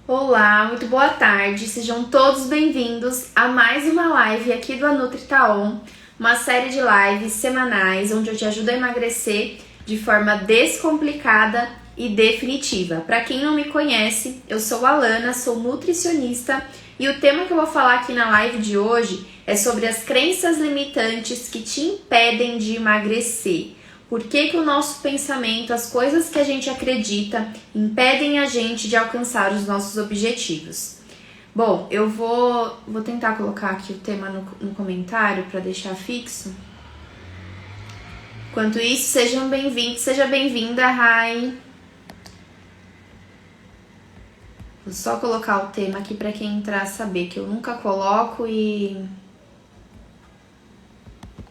Olá, muito boa tarde, sejam todos bem-vindos a mais uma live aqui do AnutriTaon, uma série de lives semanais onde eu te ajudo a emagrecer de forma descomplicada e definitiva. Para quem não me conhece, eu sou a Alana, sou nutricionista e o tema que eu vou falar aqui na live de hoje é sobre as crenças limitantes que te impedem de emagrecer. Por que o nosso pensamento, as coisas que a gente acredita, impedem a gente de alcançar os nossos objetivos? Bom, eu vou tentar colocar aqui o tema no comentário para deixar fixo. Enquanto isso, sejam bem-vindos, seja bem-vinda, Rai. Vou só colocar o tema aqui para quem entrar saber, que eu nunca coloco e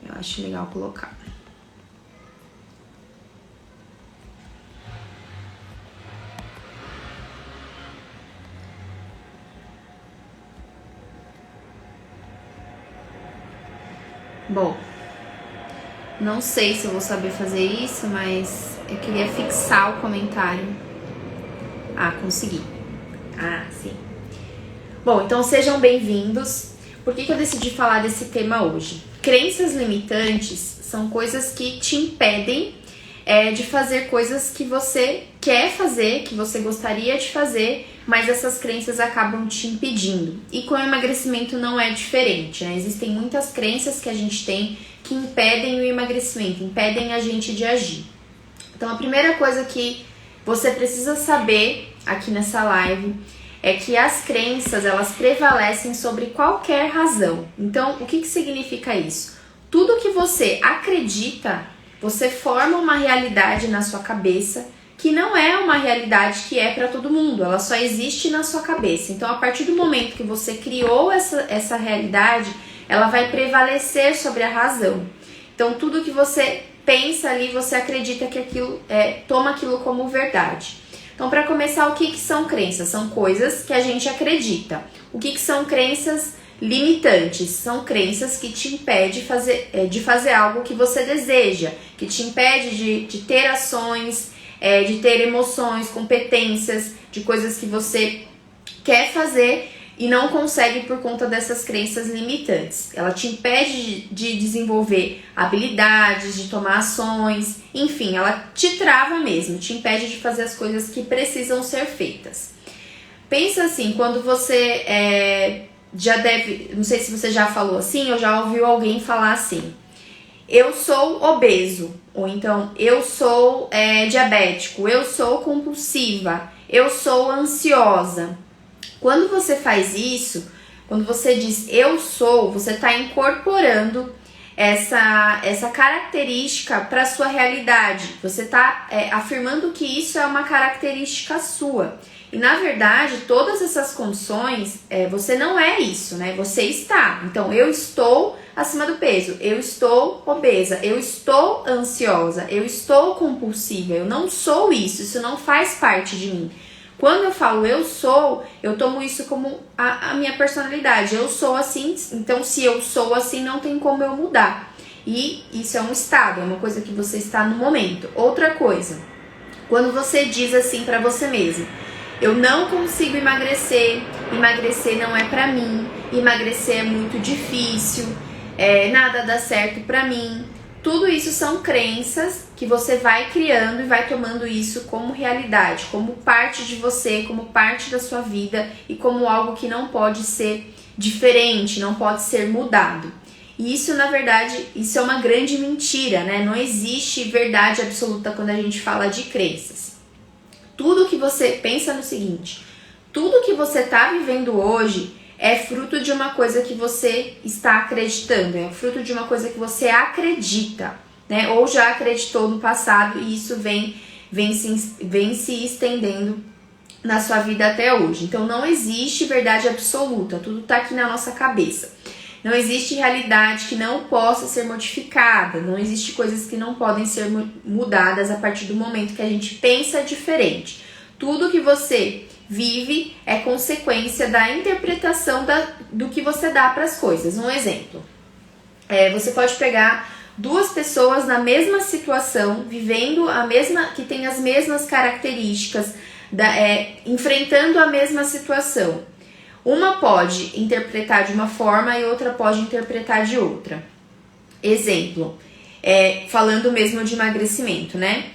eu acho legal colocar. Bom, não sei se eu vou saber fazer isso, mas eu queria fixar o comentário. Ah, consegui. Ah, sim. Bom, então sejam bem-vindos. Por que eu decidi falar desse tema hoje? Crenças limitantes são coisas que te impedem de fazer coisas que você quer fazer, que você gostaria de fazer, mas essas crenças acabam te impedindo. E com o emagrecimento não é diferente, né? Existem muitas crenças que a gente tem que impedem o emagrecimento, impedem a gente de agir. Então a primeira coisa que você precisa saber aqui nessa live é que as crenças, elas prevalecem sobre qualquer razão. Então, o que significa isso? Tudo que você acredita, você forma uma realidade na sua cabeça que não é uma realidade que é para todo mundo, ela só existe na sua cabeça. Então, a partir do momento que você criou essa realidade, ela vai prevalecer sobre a razão. Então, tudo que você pensa ali, você acredita que aquilo toma aquilo como verdade. Então, para começar, o que são crenças? São coisas que a gente acredita. O que são crenças limitantes? São crenças que te impedem de fazer algo que você deseja, que te impede de ter ações, de ter emoções, competências, de coisas que você quer fazer e não consegue por conta dessas crenças limitantes. Ela te impede de desenvolver habilidades, de tomar ações, enfim, ela te trava mesmo, te impede de fazer as coisas que precisam ser feitas. Pensa assim, quando você não sei se você já falou assim ou já ouviu alguém falar assim: eu sou obeso, ou então eu sou diabético, eu sou compulsiva, eu sou ansiosa. Quando você faz isso, quando você diz eu sou, você está incorporando essa característica para a sua realidade. Você está afirmando que isso é uma característica sua. E na verdade, todas essas condições, você não é isso, né? Você está. Então, eu estou acima do peso, eu estou obesa, eu estou ansiosa, eu estou compulsiva, eu não sou isso não faz parte de mim. Quando eu falo eu sou, eu tomo isso como a minha personalidade. Eu sou assim, então se eu sou assim, não tem como eu mudar. E isso é um estado, é uma coisa que você está no momento. Outra coisa, quando você diz assim pra você mesmo: eu não consigo emagrecer, emagrecer não é pra mim, emagrecer é muito difícil, nada dá certo pra mim. Tudo isso são crenças que você vai criando e vai tomando isso como realidade, como parte de você, como parte da sua vida e como algo que não pode ser diferente, não pode ser mudado. E isso, na verdade, isso é uma grande mentira, né? Não existe verdade absoluta quando a gente fala de crenças. Tudo que você pensa no seguinte: tudo que você está vivendo hoje é fruto de uma coisa que você está acreditando, é fruto de uma coisa que você acredita, né? Ou já acreditou no passado e isso vem se estendendo na sua vida até hoje. Então não existe verdade absoluta, tudo está aqui na nossa cabeça. Não existe realidade que não possa ser modificada, não existe coisas que não podem ser mudadas a partir do momento que a gente pensa diferente. Tudo que você vive é consequência da interpretação do que você dá para as coisas. Um exemplo, você pode pegar duas pessoas na mesma situação, vivendo que tem as mesmas características, enfrentando a mesma situação. Uma pode interpretar de uma forma e outra pode interpretar de outra. Exemplo, falando mesmo de emagrecimento, né?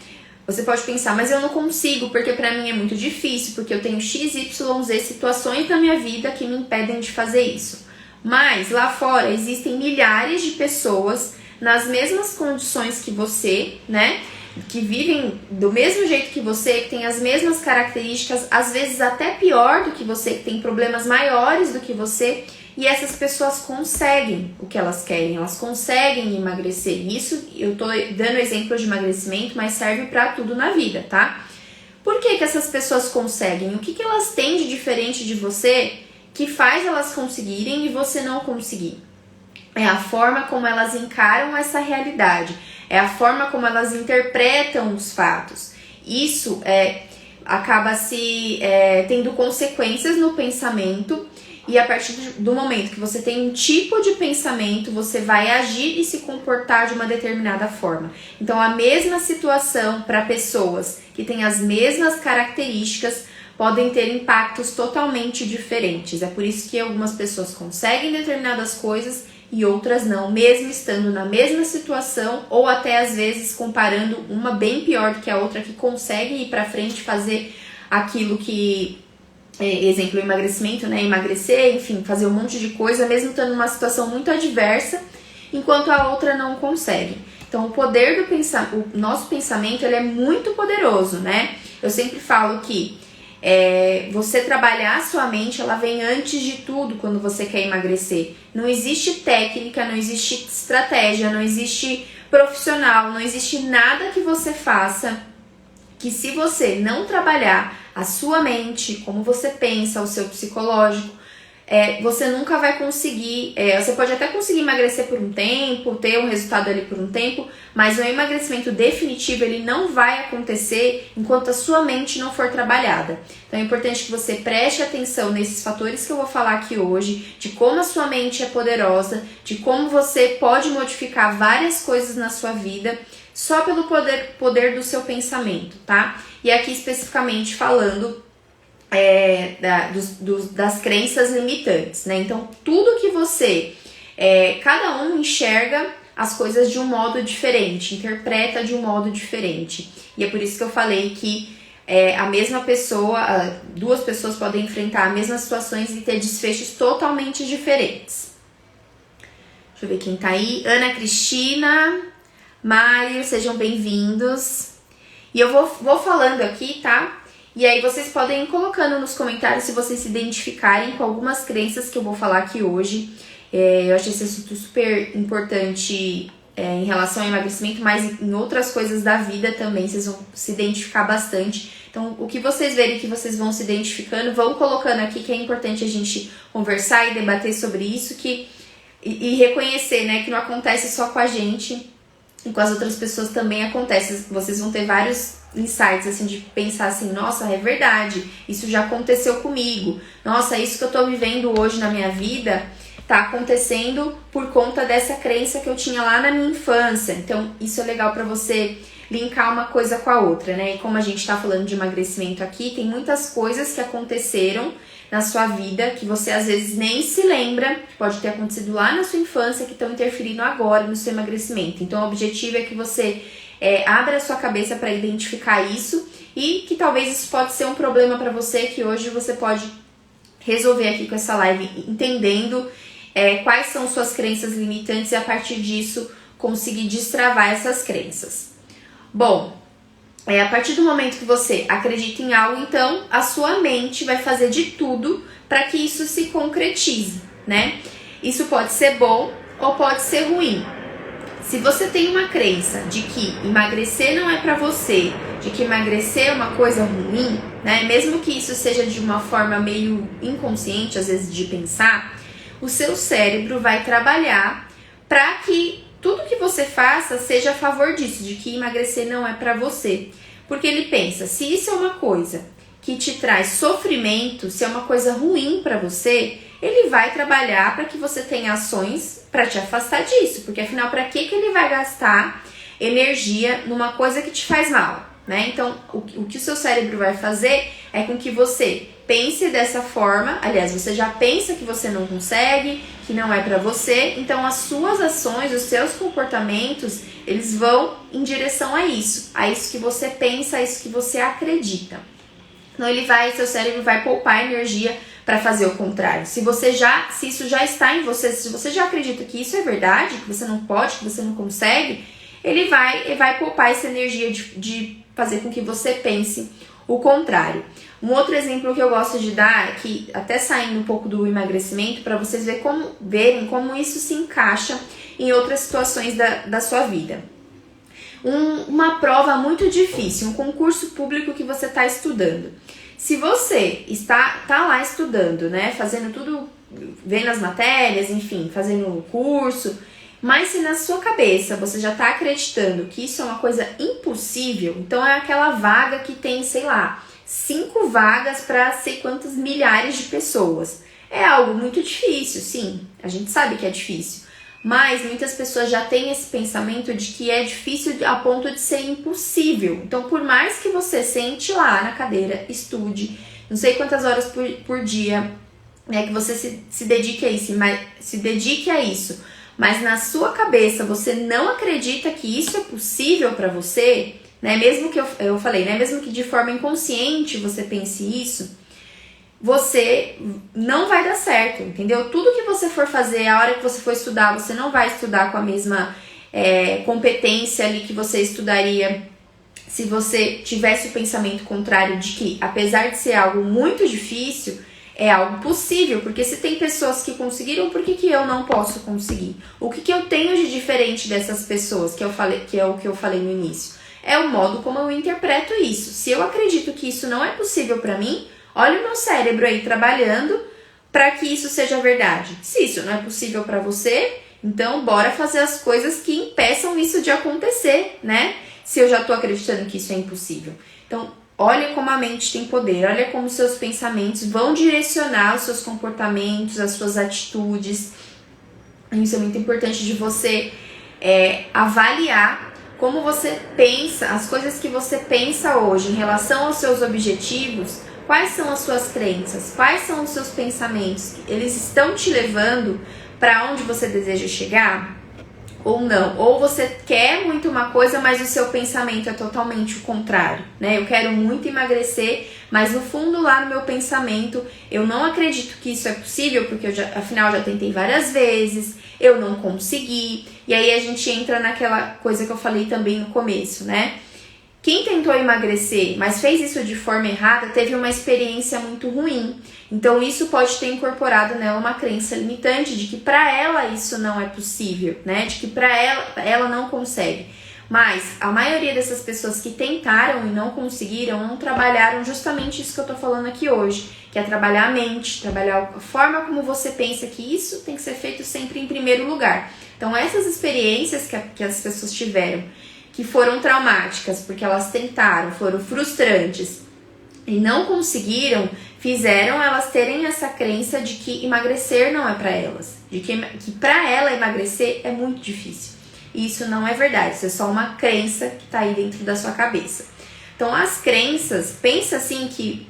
Você pode pensar, mas eu não consigo porque pra mim é muito difícil, porque eu tenho XYZ situações na minha vida que me impedem de fazer isso. Mas lá fora existem milhares de pessoas nas mesmas condições que você, né? Que vivem do mesmo jeito que você, que tem as mesmas características, às vezes até pior do que você, que tem problemas maiores do que você, e essas pessoas conseguem o que elas querem, elas conseguem emagrecer. Isso, eu tô dando exemplo de emagrecimento, mas serve pra tudo na vida, tá? Por que essas pessoas conseguem? O que elas têm de diferente de você que faz elas conseguirem e você não conseguir? É a forma como elas encaram essa realidade, é a forma como elas interpretam os fatos. Isso acaba tendo consequências no pensamento, e a partir do momento que você tem um tipo de pensamento, você vai agir e se comportar de uma determinada forma. Então, a mesma situação para pessoas que têm as mesmas características podem ter impactos totalmente diferentes. É por isso que algumas pessoas conseguem determinadas coisas e outras não, mesmo estando na mesma situação, ou até às vezes comparando uma bem pior do que a outra, que consegue ir para frente, fazer aquilo que, exemplo, emagrecimento, né, emagrecer, enfim, fazer um monte de coisa, mesmo estando numa situação muito adversa, enquanto a outra não consegue. Então, o poder do o nosso pensamento, ele é muito poderoso, né? Eu sempre falo que você trabalhar a sua mente, ela vem antes de tudo quando você quer emagrecer. Não existe técnica, não existe estratégia, não existe profissional, não existe nada que você faça que, se você não trabalhar a sua mente, como você pensa, o seu psicológico, você nunca vai conseguir. Você pode até conseguir emagrecer por um tempo, ter um resultado ali por um tempo, mas o emagrecimento definitivo, ele não vai acontecer enquanto a sua mente não for trabalhada. Então é importante que você preste atenção nesses fatores que eu vou falar aqui hoje, de como a sua mente é poderosa, de como você pode modificar várias coisas na sua vida só pelo poder do seu pensamento, tá? E aqui especificamente falando das crenças limitantes, né? Então, tudo que você... cada um enxerga as coisas de um modo diferente, interpreta de um modo diferente. E é por isso que eu falei que a mesma pessoa, duas pessoas podem enfrentar as mesmas situações e ter desfechos totalmente diferentes. Deixa eu ver quem tá aí. Ana Cristina, Mário, sejam bem-vindos. E eu vou falando aqui, tá? E aí vocês podem ir colocando nos comentários se vocês se identificarem com algumas crenças que eu vou falar aqui hoje. Eu achei esse assunto super importante em relação ao emagrecimento, mas em outras coisas da vida também vocês vão se identificar bastante. Então, o que vocês verem que vocês vão se identificando, vão colocando aqui, que é importante a gente conversar e debater sobre isso, e reconhecer, né, que não acontece só com a gente, e com as outras pessoas também acontece. Vocês vão ter vários insights, assim, de pensar assim, nossa, é verdade, isso já aconteceu comigo. Nossa, isso que eu tô vivendo hoje na minha vida tá acontecendo por conta dessa crença que eu tinha lá na minha infância. Então, isso é legal pra você linkar uma coisa com a outra, né? E como a gente tá falando de emagrecimento aqui, tem muitas coisas que aconteceram na sua vida que você às vezes nem se lembra, pode ter acontecido lá na sua infância, que estão interferindo agora no seu emagrecimento. Então, o objetivo é que você abra a sua cabeça para identificar isso, e que talvez isso pode ser um problema para você, que hoje você pode resolver aqui com essa live, entendendo quais são suas crenças limitantes, e a partir disso conseguir destravar essas crenças. Bom, a partir do momento que você acredita em algo, então a sua mente vai fazer de tudo para que isso se concretize, né? Isso pode ser bom ou pode ser ruim. Se você tem uma crença de que emagrecer não é para você, de que emagrecer é uma coisa ruim, né? Mesmo que isso seja de uma forma meio inconsciente, às vezes, de pensar, o seu cérebro vai trabalhar para que tudo que você faça seja a favor disso, de que emagrecer não é para você. Porque ele pensa, se isso é uma coisa que te traz sofrimento, se é uma coisa ruim para você, ele vai trabalhar para que você tenha ações para te afastar disso. Porque afinal, para que ele vai gastar energia numa coisa que te faz mal? né? Então, o que o seu cérebro vai fazer é com que você pense dessa forma. Aliás, você já pensa que você não consegue, que não é pra você. Então, as suas ações, os seus comportamentos, eles vão em direção a isso que você pensa, a isso que você acredita. Então, seu cérebro vai poupar energia para fazer o contrário. Se isso já está em você, se você já acredita que isso é verdade, que você não pode, que você não consegue, ele vai poupar essa energia de fazer com que você pense o contrário. Um outro exemplo que eu gosto de dar, que até saindo um pouco do emagrecimento, para vocês verem como isso se encaixa em outras situações da sua vida. Uma prova muito difícil, um concurso público que você está estudando. Se você tá lá estudando, né, fazendo tudo, vendo as matérias, enfim, fazendo o curso, mas se na sua cabeça você já tá acreditando que isso é uma coisa impossível, então é aquela vaga que tem, sei lá, 5 vagas para sei quantas milhares de pessoas. É algo muito difícil, sim, a gente sabe que é difícil. Mas muitas pessoas já têm esse pensamento de que é difícil a ponto de ser impossível. Então, por mais que você sente lá na cadeira, estude, não sei quantas horas por dia, né, que você se dedique a isso, mas na sua cabeça você não acredita que isso é possível para você, né, mesmo que eu falei, né, mesmo que de forma inconsciente você pense isso, você não vai dar certo, entendeu? Tudo que você for fazer, a hora que você for estudar, você não vai estudar com a mesma competência ali que você estudaria se você tivesse o pensamento contrário de que, apesar de ser algo muito difícil, é algo possível, porque se tem pessoas que conseguiram, por que eu não posso conseguir? O que eu tenho de diferente dessas pessoas, que é o que eu falei no início? É o modo como eu interpreto isso. Se eu acredito que isso não é possível para mim, olha o meu cérebro aí trabalhando para que isso seja verdade. Se isso não é possível para você, então bora fazer as coisas que impeçam isso de acontecer, né? Se eu já tô acreditando que isso é impossível. Então, olha como a mente tem poder, olha como seus pensamentos vão direcionar os seus comportamentos, as suas atitudes. Isso é muito importante de você avaliar como você pensa, as coisas que você pensa hoje em relação aos seus objetivos. Quais são as suas crenças? Quais são os seus pensamentos? Eles estão te levando para onde você deseja chegar? Ou não? Ou você quer muito uma coisa, mas o seu pensamento é totalmente o contrário, né? Eu quero muito emagrecer, mas no fundo lá no meu pensamento eu não acredito que isso é possível, porque afinal já tentei várias vezes, eu não consegui. E aí a gente entra naquela coisa que eu falei também no começo, né? Quem tentou emagrecer, mas fez isso de forma errada, teve uma experiência muito ruim. Então isso pode ter incorporado nela uma crença limitante de que para ela isso não é possível, né? De que para ela não consegue. Mas a maioria dessas pessoas que tentaram e não conseguiram, não trabalharam justamente isso que eu tô falando aqui hoje, que é trabalhar a mente, trabalhar a forma como você pensa, que isso tem que ser feito sempre em primeiro lugar. Então essas experiências que as pessoas tiveram, que foram traumáticas, porque elas tentaram, foram frustrantes e não conseguiram, fizeram elas terem essa crença de que emagrecer não é para elas, de que para ela emagrecer é muito difícil. E isso não é verdade, isso é só uma crença que está aí dentro da sua cabeça. Então as crenças, pensa assim que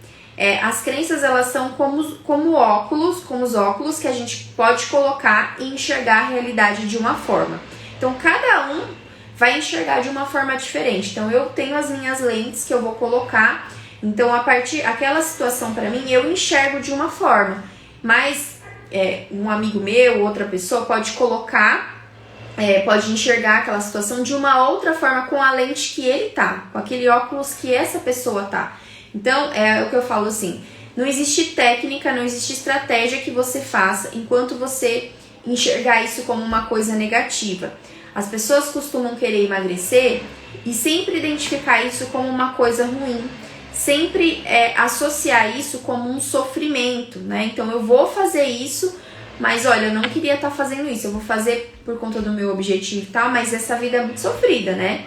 as crenças elas são como os óculos que a gente pode colocar e enxergar a realidade de uma forma. Então cada um vai enxergar de uma forma diferente. Então eu tenho as minhas lentes que eu vou colocar. Então aquela situação para mim eu enxergo de uma forma, mas um amigo meu, outra pessoa pode colocar, pode enxergar aquela situação de uma outra forma com a lente que ele tá, com aquele óculos que essa pessoa tá. Então é o que eu falo assim, não existe técnica, não existe estratégia que você faça enquanto você enxergar isso como uma coisa negativa. As pessoas costumam querer emagrecer e sempre identificar isso como uma coisa ruim, sempre associar isso como um sofrimento, né? Então eu vou fazer isso, mas olha, eu não queria estar fazendo isso, eu vou fazer por conta do meu objetivo e tal, mas essa vida é muito sofrida, né?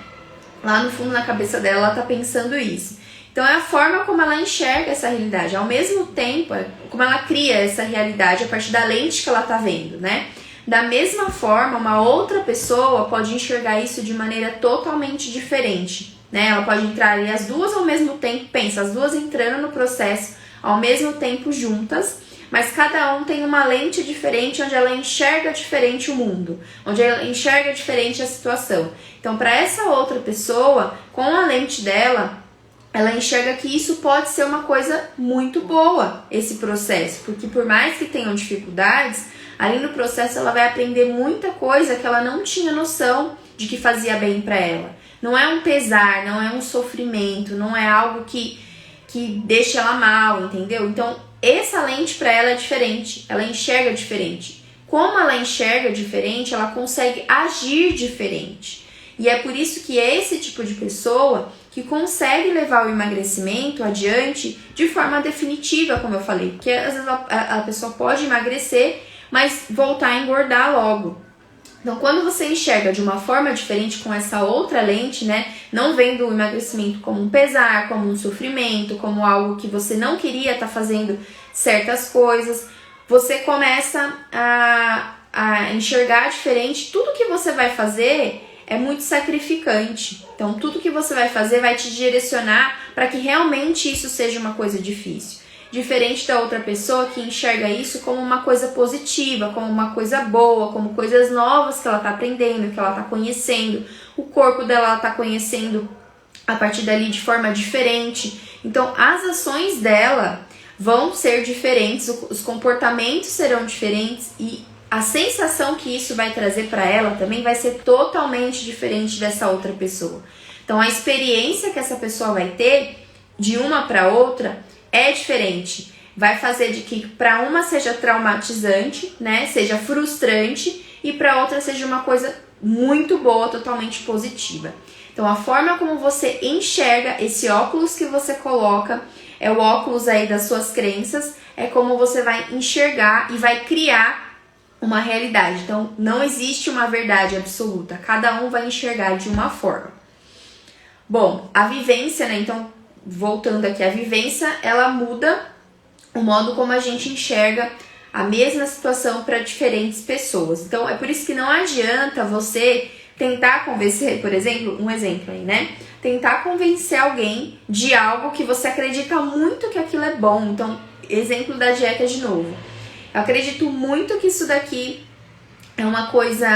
Lá no fundo, na cabeça dela, ela tá pensando isso. Então é a forma como ela enxerga essa realidade, ao mesmo tempo, como ela cria essa realidade a partir da lente que ela tá vendo, né? Da mesma forma, uma outra pessoa pode enxergar isso de maneira totalmente diferente. né? Ela pode entrar ali as duas ao mesmo tempo, pensa, as duas entrando no processo ao mesmo tempo juntas, mas cada um tem uma lente diferente, onde ela enxerga diferente o mundo, onde ela enxerga diferente a situação. Então, para essa outra pessoa, com a lente dela, ela enxerga que isso pode ser uma coisa muito boa, esse processo, porque por mais que tenham dificuldades, ali no processo ela vai aprender muita coisa que ela não tinha noção de que fazia bem para ela. Não é um pesar, não é um sofrimento, não é algo que deixa ela mal, entendeu? Então, essa lente para ela é diferente, ela enxerga diferente. Como ela enxerga diferente, ela consegue agir diferente. E é por isso que é esse tipo de pessoa que consegue levar o emagrecimento adiante de forma definitiva, como eu falei. Porque às vezes a pessoa pode emagrecer, mas voltar a engordar logo. Então, quando você enxerga de uma forma diferente com essa outra lente, né, não vendo o emagrecimento como um pesar, como um sofrimento, como algo que você não queria estar fazendo certas coisas, você começa a enxergar diferente. Tudo que você vai fazer é muito sacrificante. Então, tudo que você vai fazer vai te direcionar para que realmente isso seja uma coisa difícil. Diferente da outra pessoa que enxerga isso como uma coisa positiva, como uma coisa boa, como coisas novas que ela está aprendendo, que ela está conhecendo. O corpo dela ela está conhecendo a partir dali de forma diferente. Então, as ações dela vão ser diferentes, os comportamentos serão diferentes e a sensação que isso vai trazer para ela também vai ser totalmente diferente dessa outra pessoa. Então, a experiência que essa pessoa vai ter de uma para outra é diferente. Vai fazer de que para uma seja traumatizante, né, seja frustrante, e para outra seja uma coisa muito boa, totalmente positiva. Então, a forma como você enxerga esse óculos que você coloca, é o óculos aí das suas crenças, é como você vai enxergar e vai criar uma realidade. Então, não existe uma verdade absoluta, cada um vai enxergar de uma forma. Bom, a vivência, né, então, voltando aqui, a vivência, ela muda o modo como a gente enxerga a mesma situação para diferentes pessoas. Então, é por isso que não adianta você tentar convencer, por exemplo, um exemplo aí, né? Tentar convencer alguém de algo que você acredita muito que aquilo é bom. Então, exemplo da dieta de novo. Eu acredito muito que isso daqui é uma coisa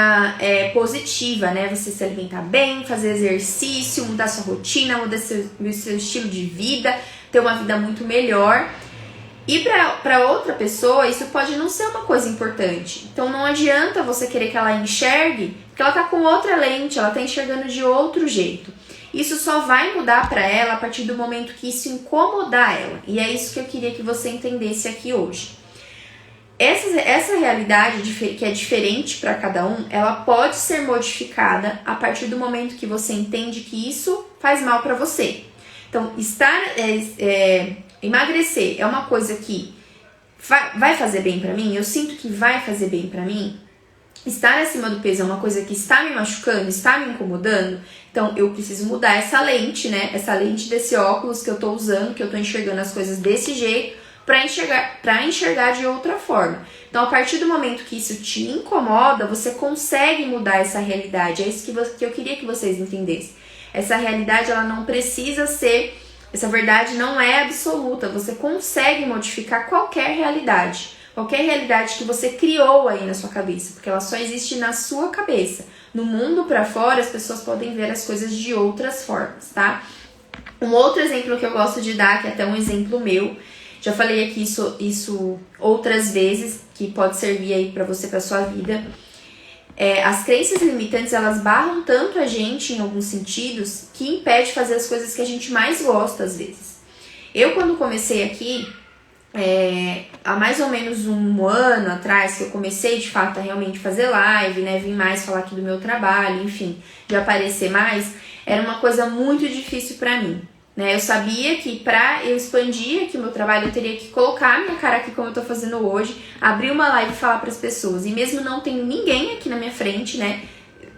positiva, né? Você se alimentar bem, fazer exercício, mudar sua rotina, mudar seu estilo de vida, ter uma vida muito melhor. E para outra pessoa, isso pode não ser uma coisa importante. Então, não adianta você querer que ela enxergue, porque ela tá com outra lente, ela tá enxergando de outro jeito. Isso só vai mudar para ela a partir do momento que isso incomodar ela. E é isso que eu queria que você entendesse aqui hoje. Essa realidade que é diferente para cada um, ela pode ser modificada a partir do momento que você entende que isso faz mal para você. Então, emagrecer é uma coisa que vai fazer bem para mim? Eu sinto que vai fazer bem para mim? Estar acima do peso é uma coisa que está me machucando, está me incomodando? Então, eu preciso mudar essa lente, né? Essa lente desse óculos que eu tô usando, que eu tô enxergando as coisas desse jeito, para enxergar de outra forma. Então, a partir do momento que isso te incomoda, você consegue mudar essa realidade. É isso que eu queria que vocês entendessem. Essa realidade, ela não precisa ser... Essa verdade não é absoluta. Você consegue modificar qualquer realidade. Qualquer realidade que você criou aí na sua cabeça. Porque ela só existe na sua cabeça. No mundo para fora, as pessoas podem ver as coisas de outras formas, tá? Um outro exemplo que eu gosto de dar, que é até um exemplo meu... Já falei aqui isso outras vezes, que pode servir aí pra você, pra sua vida. As crenças limitantes, elas barram tanto a gente em alguns sentidos, que impede de fazer as coisas que a gente mais gosta às vezes. Eu, quando comecei aqui, há mais ou menos um ano atrás, que eu comecei de fato a realmente fazer live, né, vim mais falar aqui do meu trabalho, enfim, de aparecer mais, era uma coisa muito difícil pra mim. Eu sabia que para eu expandir aqui o meu trabalho, eu teria que colocar a minha cara aqui como eu tô fazendo hoje, abrir uma live e falar para as pessoas. E mesmo não tendo ninguém aqui na minha frente, né?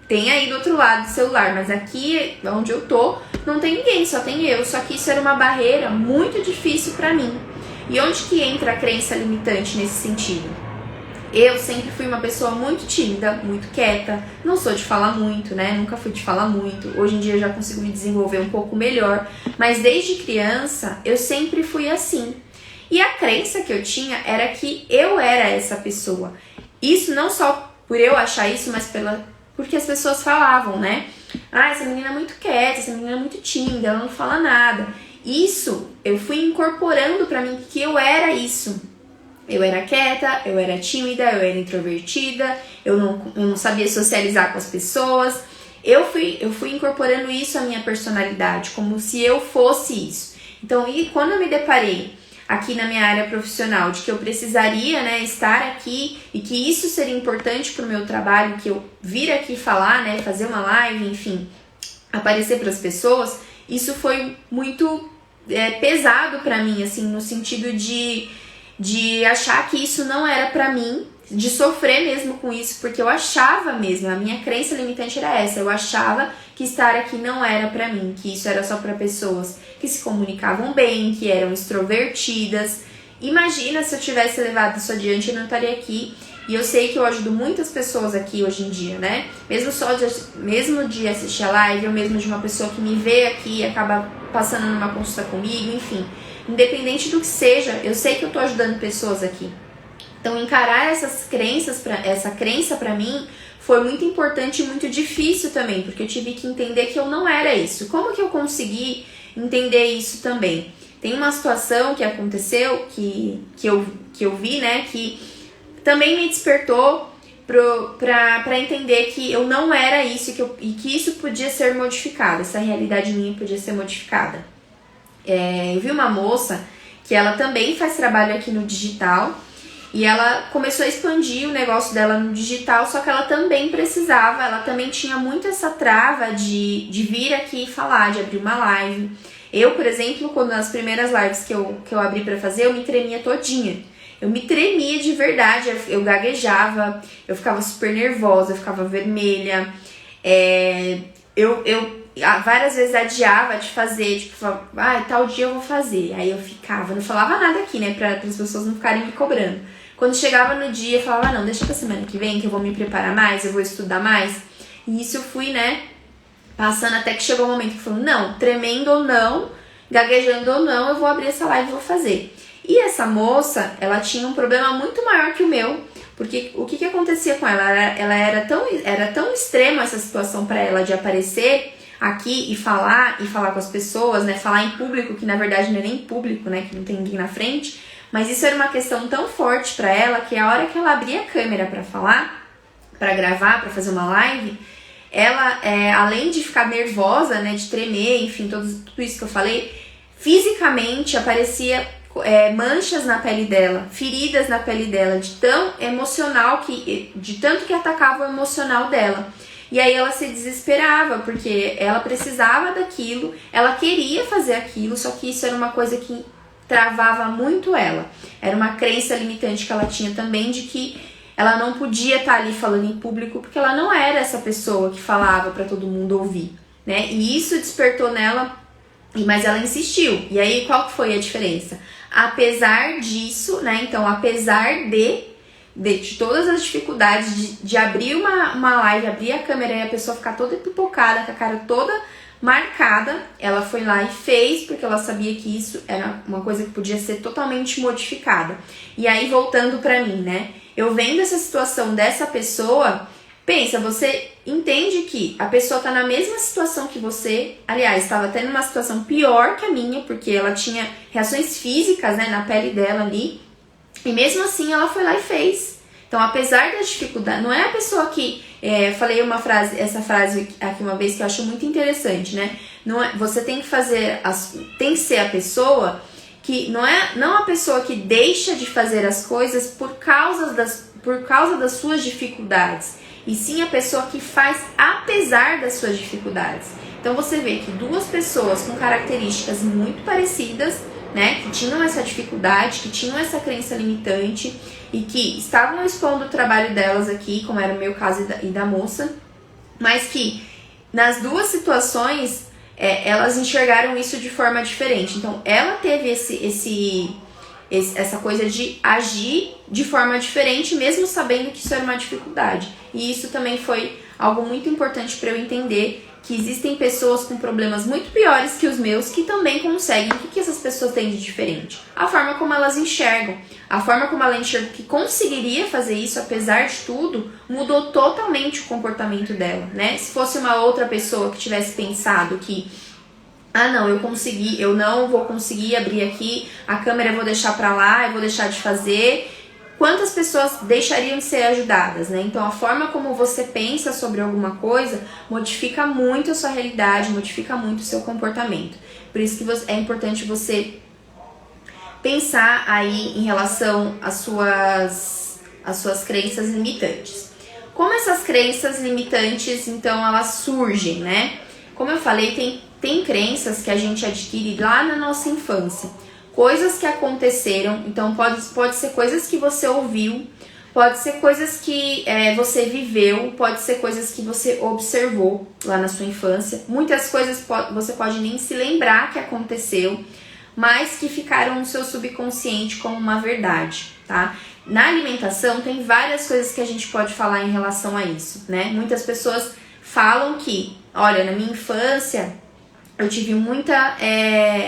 Tem aí do outro lado do celular, mas aqui onde eu tô, não tem ninguém, só tem eu. Só que isso era uma barreira muito difícil para mim. E onde que entra a crença limitante nesse sentido? Eu sempre fui uma pessoa muito tímida, muito quieta, não sou de falar muito, né? Nunca fui de falar muito. Hoje em dia eu já consigo me desenvolver um pouco melhor, mas desde criança eu sempre fui assim. E a crença que eu tinha era que eu era essa pessoa. Isso não só por eu achar isso, mas porque as pessoas falavam, né? Ah, essa menina é muito quieta, essa menina é muito tímida, ela não fala nada. Isso eu fui incorporando pra mim que eu era isso. Eu era quieta, eu era tímida, eu era introvertida, eu não sabia socializar com as pessoas. Eu fui incorporando isso à minha personalidade, como se eu fosse isso. Então, e quando eu me deparei aqui na minha área profissional de que eu precisaria, né, estar aqui e que isso seria importante para o meu trabalho, que eu vir aqui falar, né, fazer uma live, enfim, aparecer para as pessoas, isso foi muito pesado para mim, assim, no sentido de achar que isso não era pra mim, de sofrer mesmo com isso, porque eu achava mesmo, a minha crença limitante era essa, eu achava que estar aqui não era pra mim, que isso era só pra pessoas que se comunicavam bem, que eram extrovertidas. Imagina se eu tivesse levado isso adiante, eu não estaria aqui. E eu sei que eu ajudo muitas pessoas aqui hoje em dia, né? Mesmo de assistir a live, ou mesmo de uma pessoa que me vê aqui e acaba passando numa consulta comigo, enfim. Independente do que seja, eu sei que eu tô ajudando pessoas aqui. Então, encarar essa crença pra mim foi muito importante e muito difícil também, porque eu tive que entender que eu não era isso. Como que eu consegui entender isso também? Tem uma situação que aconteceu, que eu vi, né, que também me despertou pra entender que eu não era isso e que isso podia ser modificado, essa realidade minha podia ser modificada. Eu vi uma moça que ela também faz trabalho aqui no digital e ela começou a expandir o negócio dela no digital, só que ela também precisava, ela também tinha muito essa trava de vir aqui e falar, de abrir uma live. Eu, por exemplo, quando nas primeiras lives que eu abri pra fazer, eu me tremia todinha. Eu me tremia de verdade, eu gaguejava, eu ficava super nervosa, eu ficava vermelha, eu várias vezes adiava de fazer, tipo, tal dia eu vou fazer. Aí eu ficava, não falava nada aqui, né, para as pessoas não ficarem me cobrando. Quando chegava no dia, eu falava, não, deixa pra semana que vem, que eu vou me preparar mais, eu vou estudar mais. E isso eu fui, né, passando até que chegou o momento que eu falei, não, tremendo ou não, gaguejando ou não, eu vou abrir essa live e vou fazer. E essa moça, ela tinha um problema muito maior que o meu, porque o que acontecia com ela? Ela era tão extrema essa situação para ela de aparecer aqui e falar com as pessoas, né? Falar em público, que na verdade não é nem público, né? Que não tem ninguém na frente. Mas isso era uma questão tão forte para ela que a hora que ela abria a câmera para falar, para gravar, para fazer uma live, ela, além de ficar nervosa, né? De tremer, enfim, tudo isso que eu falei, fisicamente aparecia manchas na pele dela, feridas na pele dela, de tão emocional de tanto que atacava o emocional dela. E aí ela se desesperava, porque ela precisava daquilo, ela queria fazer aquilo, só que isso era uma coisa que travava muito ela. Era uma crença limitante que ela tinha também de que ela não podia estar ali falando em público, porque ela não era essa pessoa que falava para todo mundo ouvir, né? E isso despertou nela, mas ela insistiu. E aí qual que foi a diferença? Apesar disso, né? Então, apesar de todas as dificuldades de abrir uma live, abrir a câmera e a pessoa ficar toda pipocada, com a cara toda marcada, ela foi lá e fez, porque ela sabia que isso era uma coisa que podia ser totalmente modificada. E aí, voltando pra mim, né? Eu vendo essa situação dessa pessoa, pensa, você entende que a pessoa tá na mesma situação que você, aliás, estava até numa situação pior que a minha, porque ela tinha reações físicas, né, na pele dela ali, e mesmo assim ela foi lá e fez. Então, apesar da dificuldade, não é a pessoa que, falei essa frase aqui uma vez que eu acho muito interessante, né, você tem que tem que ser a pessoa que, não a pessoa que deixa de fazer as coisas por causa das suas dificuldades, e sim a pessoa que faz apesar das suas dificuldades. Então você vê que duas pessoas com características muito parecidas, né, que tinham essa dificuldade, que tinham essa crença limitante e que estavam expondo o trabalho delas aqui, como era o meu caso e da moça, mas que nas duas situações elas enxergaram isso de forma diferente. Então ela teve essa coisa de agir de forma diferente, mesmo sabendo que isso era uma dificuldade. E isso também foi algo muito importante para eu entender que existem pessoas com problemas muito piores que os meus que também conseguem. O que essas pessoas têm de diferente? A forma como elas enxergam. A forma como ela enxerga que conseguiria fazer isso, apesar de tudo, mudou totalmente o comportamento dela, né? Se fosse uma outra pessoa que tivesse pensado que não, eu não vou conseguir abrir aqui, a câmera eu vou deixar pra lá, eu vou deixar de fazer. Quantas pessoas deixariam de ser ajudadas, né? Então, a forma como você pensa sobre alguma coisa modifica muito a sua realidade, modifica muito o seu comportamento. Por isso que é importante você pensar aí em relação às suas crenças limitantes. Como essas crenças limitantes, então, elas surgem, né? Como eu falei, tem crenças que a gente adquire lá na nossa infância. Coisas que aconteceram, então pode ser coisas que você ouviu, pode ser coisas que você viveu, pode ser coisas que você observou lá na sua infância. Muitas coisas você pode nem se lembrar que aconteceu, mas que ficaram no seu subconsciente como uma verdade, tá? Na alimentação tem várias coisas que a gente pode falar em relação a isso, né? Muitas pessoas falam que, olha, na minha infância eu tive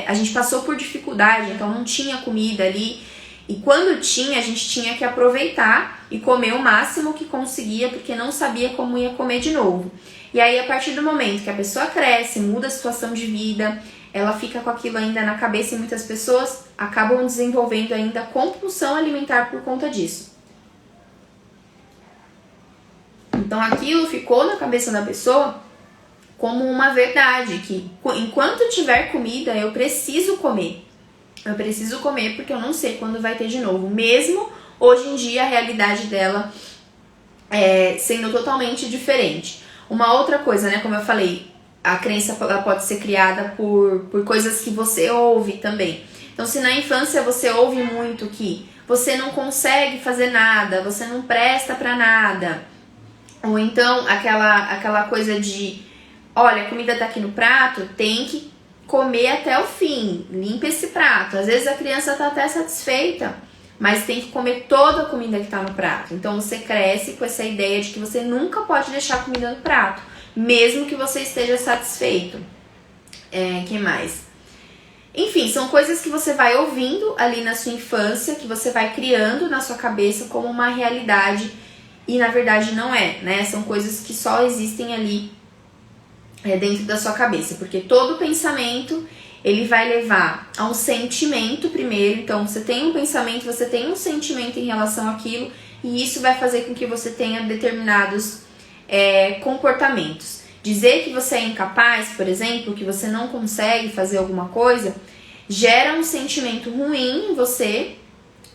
a gente passou por dificuldade, então não tinha comida ali. E quando tinha, a gente tinha que aproveitar e comer o máximo que conseguia, porque não sabia como ia comer de novo. E aí, a partir do momento que a pessoa cresce, muda a situação de vida, ela fica com aquilo ainda na cabeça e muitas pessoas acabam desenvolvendo ainda compulsão alimentar por conta disso. Então, aquilo ficou na cabeça da pessoa como uma verdade, que enquanto tiver comida, eu preciso comer. Eu preciso comer porque eu não sei quando vai ter de novo. Mesmo hoje em dia, a realidade dela sendo totalmente diferente. Uma outra coisa, né, como eu falei, a crença ela pode ser criada por coisas que você ouve também. Então, se na infância você ouve muito que você não consegue fazer nada, você não presta pra nada, ou então aquela coisa de, olha, a comida tá aqui no prato, tem que comer até o fim, limpa esse prato. Às vezes a criança tá até satisfeita, mas tem que comer toda a comida que tá no prato. Então você cresce com essa ideia de que você nunca pode deixar a comida no prato, mesmo que você esteja satisfeito. Que mais? Enfim, são coisas que você vai ouvindo ali na sua infância, que você vai criando na sua cabeça como uma realidade, e na verdade não é, né? São coisas que só existem ali dentro da sua cabeça, porque todo pensamento ele vai levar a um sentimento primeiro. Então você tem um pensamento, você tem um sentimento em relação àquilo, e isso vai fazer com que você tenha determinados comportamentos. Dizer que você é incapaz, por exemplo, que você não consegue fazer alguma coisa, gera um sentimento ruim em você,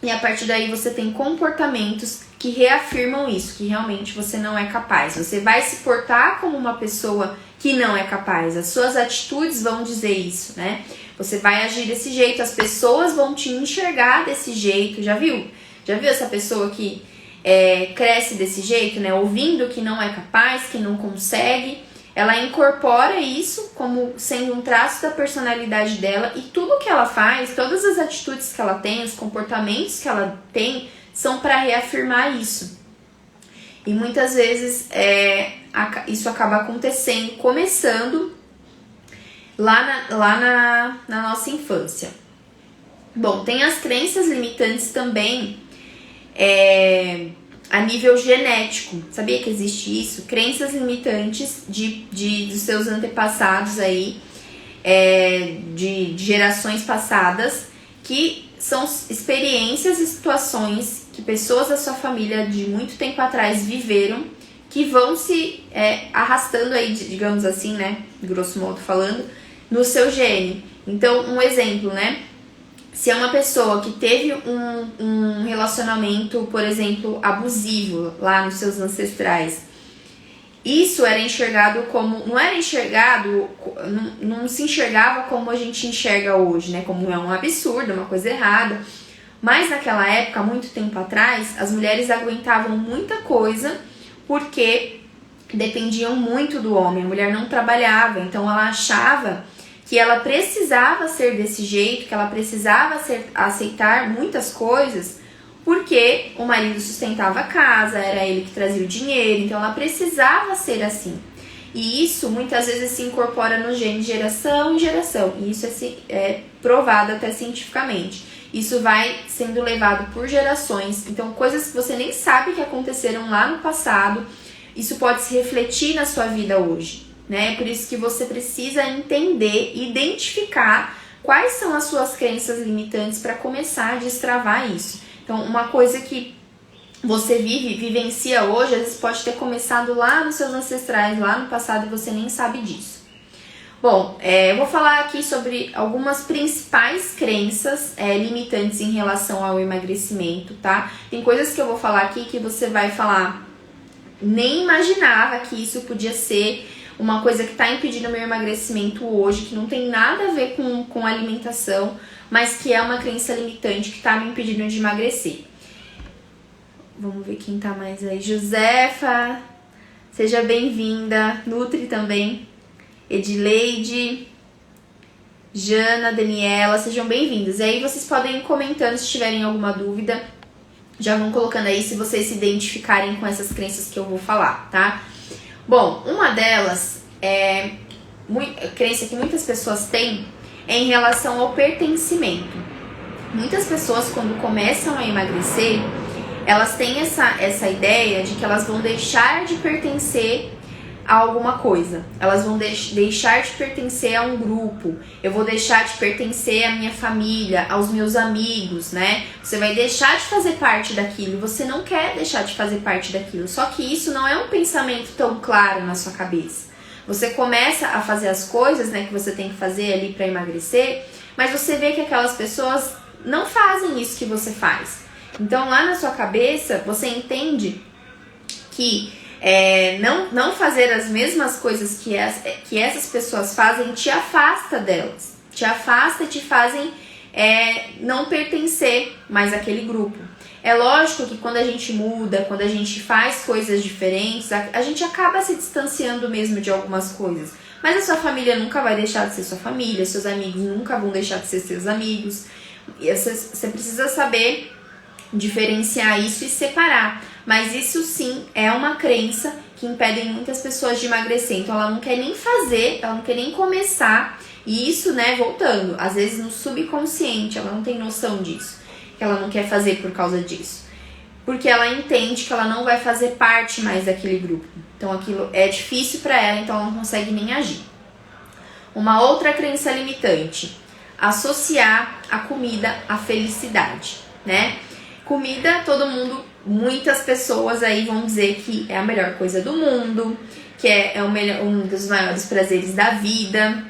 e a partir daí você tem comportamentos que reafirmam isso, que realmente você não é capaz. Você vai se portar como uma pessoa que não é capaz. As suas atitudes vão dizer isso, né? Você vai agir desse jeito, as pessoas vão te enxergar desse jeito. Já viu? Já viu essa pessoa que cresce desse jeito, né? Ouvindo que não é capaz, que não consegue. Ela incorpora isso como sendo um traço da personalidade dela, e tudo que ela faz, todas as atitudes que ela tem, os comportamentos que ela tem, são para reafirmar isso. E muitas vezes isso acaba acontecendo, começando lá na nossa infância. Bom, tem as crenças limitantes também a nível genético. Sabia que existe isso? Crenças limitantes dos seus antepassados aí, de gerações passadas, que são experiências e situações que pessoas da sua família de muito tempo atrás viveram, que vão se arrastando aí, digamos assim, né, grosso modo falando, no seu gene. Então, um exemplo, né? Se é uma pessoa que teve um relacionamento, por exemplo, abusivo lá nos seus ancestrais, isso era enxergado como... Não se enxergava como a gente enxerga hoje, né? Como é um absurdo, uma coisa errada. Mas naquela época, muito tempo atrás, as mulheres aguentavam muita coisa porque dependiam muito do homem. A mulher não trabalhava, então ela achava que ela precisava ser desse jeito, que ela precisava aceitar muitas coisas, porque o marido sustentava a casa, era ele que trazia o dinheiro, então ela precisava ser assim. E isso muitas vezes se incorpora no gene de geração em geração, e isso é provado até cientificamente. Isso vai sendo levado por gerações, então coisas que você nem sabe que aconteceram lá no passado, isso pode se refletir na sua vida hoje, né? Por isso que você precisa entender e identificar quais são as suas crenças limitantes para começar a destravar isso. Então, uma coisa que você vivencia hoje, às vezes pode ter começado lá nos seus ancestrais, lá no passado, e você nem sabe disso. Bom, eu vou falar aqui sobre algumas principais crenças limitantes em relação ao emagrecimento, tá? Tem coisas que eu vou falar aqui que você vai falar, nem imaginava que isso podia ser uma coisa que está impedindo o meu emagrecimento hoje, que não tem nada a ver com alimentação, mas que é uma crença limitante que está me impedindo de emagrecer. Vamos ver quem tá mais aí. Josefa, seja bem-vinda. Nutri também. Edileide, Jana, Daniela, sejam bem-vindos. E aí vocês podem ir comentando se tiverem alguma dúvida. Já vão colocando aí se vocês se identificarem com essas crenças que eu vou falar, tá? Bom, uma delas crença que muitas pessoas têm é em relação ao pertencimento. Muitas pessoas, quando começam a emagrecer, elas têm essa ideia de que elas vão deixar de pertencer a alguma coisa. Elas vão deixar de pertencer a um grupo. Eu vou deixar de pertencer à minha família, aos meus amigos, né? Você vai deixar de fazer parte daquilo. Você não quer deixar de fazer parte daquilo. Só que isso não é um pensamento tão claro na sua cabeça. Você começa a fazer as coisas, né, que você tem que fazer ali para emagrecer, mas você vê que aquelas pessoas não fazem isso que você faz. Então lá na sua cabeça você entende que não fazer as mesmas coisas que essas pessoas fazem te afasta delas, te afasta e te fazem não pertencer mais àquele grupo. É lógico que quando a gente muda, quando a gente faz coisas diferentes, a gente acaba se distanciando mesmo de algumas coisas. Mas a sua família nunca vai deixar de ser sua família, seus amigos nunca vão deixar de ser seus amigos. E você precisa saber diferenciar isso e separar. Mas isso sim é uma crença que impede muitas pessoas de emagrecer. Então ela não quer nem fazer, ela não quer nem começar. E isso, né, voltando, às vezes no subconsciente, ela não tem noção disso. Que ela não quer fazer por causa disso. Porque ela entende que ela não vai fazer parte mais daquele grupo. Então aquilo é difícil para ela, então ela não consegue nem agir. Uma outra crença limitante: associar a comida à felicidade, né? Comida, muitas pessoas aí vão dizer que é a melhor coisa do mundo, que é um dos maiores prazeres da vida.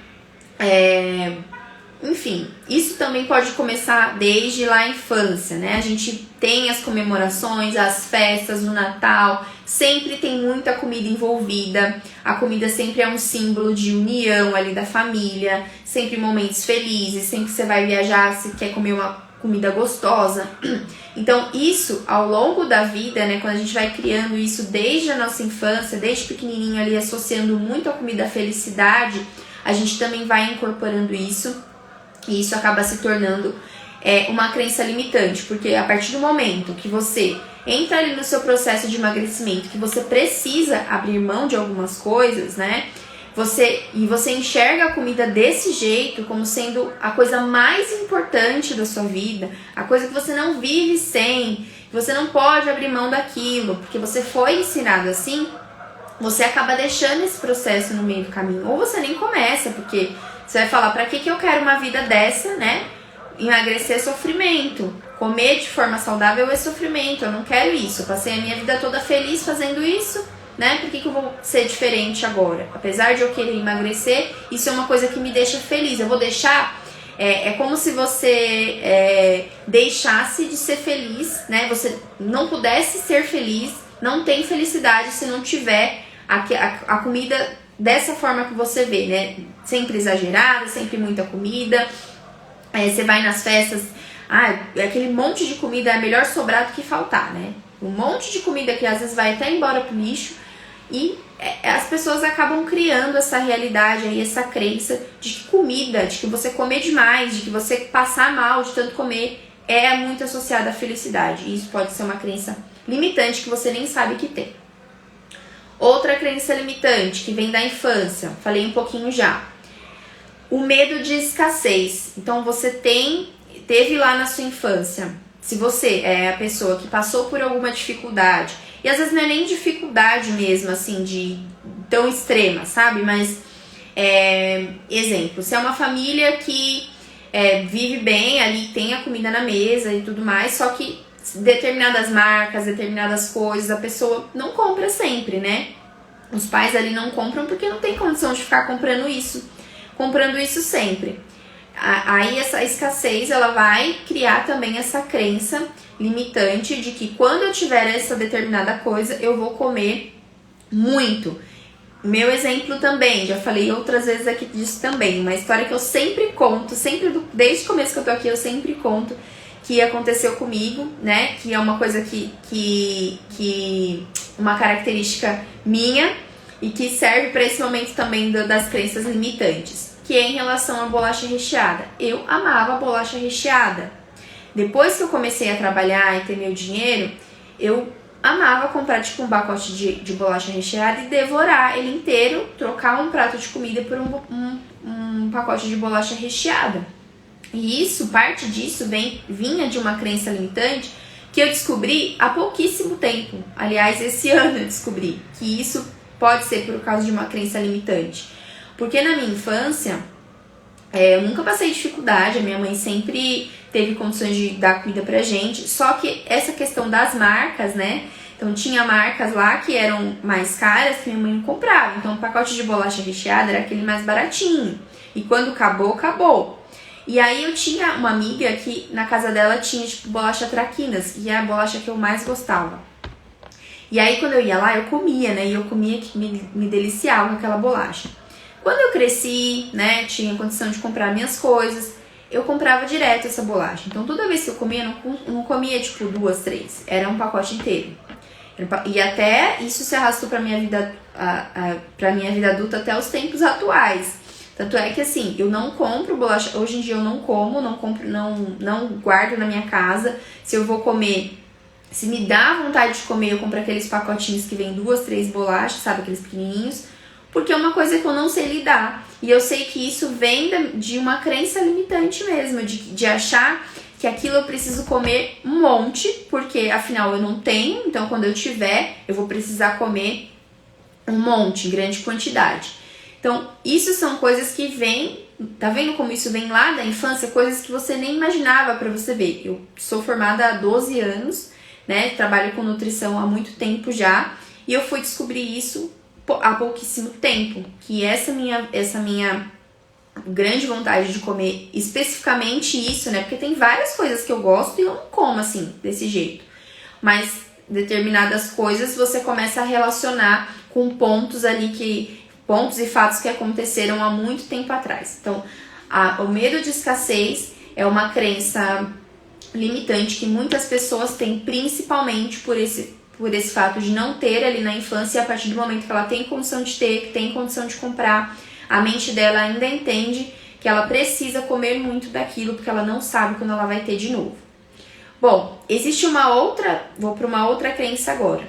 Enfim, isso também pode começar desde lá a infância, né? A gente tem as comemorações, as festas, o Natal, sempre tem muita comida envolvida. A comida sempre é um símbolo de união ali da família, sempre momentos felizes, sempre que você vai viajar, você quer comer uma comida gostosa. Então isso ao longo da vida, né, quando a gente vai criando isso desde a nossa infância, desde pequenininho ali, associando muito a comida à felicidade, a gente também vai incorporando isso, e isso acaba se tornando uma crença limitante, porque a partir do momento que você entra ali no seu processo de emagrecimento, que você precisa abrir mão de algumas coisas, né, você enxerga a comida desse jeito, como sendo a coisa mais importante da sua vida, a coisa que você não vive sem, que você não pode abrir mão daquilo, porque você foi ensinado assim, você acaba deixando esse processo no meio do caminho. Ou você nem começa, porque você vai falar, pra que eu quero uma vida dessa, né? Emagrecer é sofrimento, comer de forma saudável é sofrimento, eu não quero isso, eu passei a minha vida toda feliz fazendo isso, né? Por que eu vou ser diferente agora? Apesar de eu querer emagrecer, isso é uma coisa que me deixa feliz. Eu vou deixar... É como se você deixasse de ser feliz, né? Você não pudesse ser feliz, não tem felicidade se não tiver a comida dessa forma que você vê, né? Sempre exagerada, sempre muita comida. Você vai nas festas, aquele monte de comida é melhor sobrar do que faltar, né? Um monte de comida que às vezes vai até embora pro lixo. E as pessoas acabam criando essa realidade aí, essa crença de que comida, de que você comer demais, de que você passar mal de tanto comer é muito associada à felicidade. E isso pode ser uma crença limitante que você nem sabe que tem. Outra crença limitante que vem da infância, falei um pouquinho já. O medo de escassez. Então você teve lá na sua infância, se você é a pessoa que passou por alguma dificuldade, e às vezes não é nem dificuldade mesmo, assim, de tão extrema, sabe? Mas, exemplo, se é uma família que vive bem, ali tem a comida na mesa e tudo mais, só que determinadas marcas, determinadas coisas, a pessoa não compra sempre, né? Os pais ali não compram porque não tem condição de ficar comprando isso sempre. Aí essa escassez, ela vai criar também essa crença limitante de que quando eu tiver essa determinada coisa, eu vou comer muito. Meu exemplo também, já falei outras vezes aqui disso também, uma história que eu sempre conto, desde o começo que eu tô aqui, eu sempre conto que aconteceu comigo, né? Que é uma coisa que uma característica minha e que serve para esse momento também das crenças limitantes, que é em relação à bolacha recheada. Eu amava bolacha recheada. Depois que eu comecei a trabalhar e ter meu dinheiro, eu amava comprar tipo um pacote de bolacha recheada e devorar ele inteiro, trocar um prato de comida por um pacote de bolacha recheada. E parte disso vinha de uma crença limitante que eu descobri há pouquíssimo tempo. Aliás, esse ano eu descobri que isso pode ser por causa de uma crença limitante. Porque na minha infância, eu nunca passei dificuldade, a minha mãe sempre teve condições de dar comida pra gente, só que essa questão das marcas, né? Então tinha marcas lá que eram mais caras que minha mãe não comprava. Então o pacote de bolacha recheada era aquele mais baratinho. E quando acabou, acabou. E aí eu tinha uma amiga que na casa dela tinha tipo bolacha traquinas, que é a bolacha que eu mais gostava. E aí quando eu ia lá, eu comia, né? E eu comia que me deliciava com aquela bolacha. Quando eu cresci, né, tinha condição de comprar minhas coisas, eu comprava direto essa bolacha. Então toda vez que eu comia, eu não comia tipo 2, 3, era um pacote inteiro. E até isso se arrastou pra minha vida, pra minha vida adulta até os tempos atuais. Tanto é que assim, eu não compro bolacha, hoje em dia eu não compro, não guardo na minha casa. Se eu vou comer, se me dá vontade de comer, eu compro aqueles pacotinhos que vem 2, 3 bolachas, sabe, aqueles pequenininhos, porque é uma coisa que eu não sei lidar. E eu sei que isso vem de uma crença limitante mesmo, de achar que aquilo eu preciso comer um monte, porque afinal eu não tenho, então quando eu tiver, eu vou precisar comer um monte, em grande quantidade. Então, isso são coisas que vêm, tá vendo como isso vem lá da infância? Coisas que você nem imaginava pra você ver. Eu sou formada há 12 anos, né? Trabalho com nutrição há muito tempo já, e eu fui descobrir isso há pouquíssimo tempo, que essa minha grande vontade de comer especificamente isso, né? Porque tem várias coisas que eu gosto e eu não como assim, desse jeito. Mas determinadas coisas você começa a relacionar com pontos e fatos que aconteceram há muito tempo atrás. Então, o medo de escassez é uma crença limitante que muitas pessoas têm, principalmente por esse fato de não ter ali na infância, e a partir do momento que ela tem condição de ter, que tem condição de comprar, a mente dela ainda entende que ela precisa comer muito daquilo, porque ela não sabe quando ela vai ter de novo. Bom, existe vou para uma outra crença agora.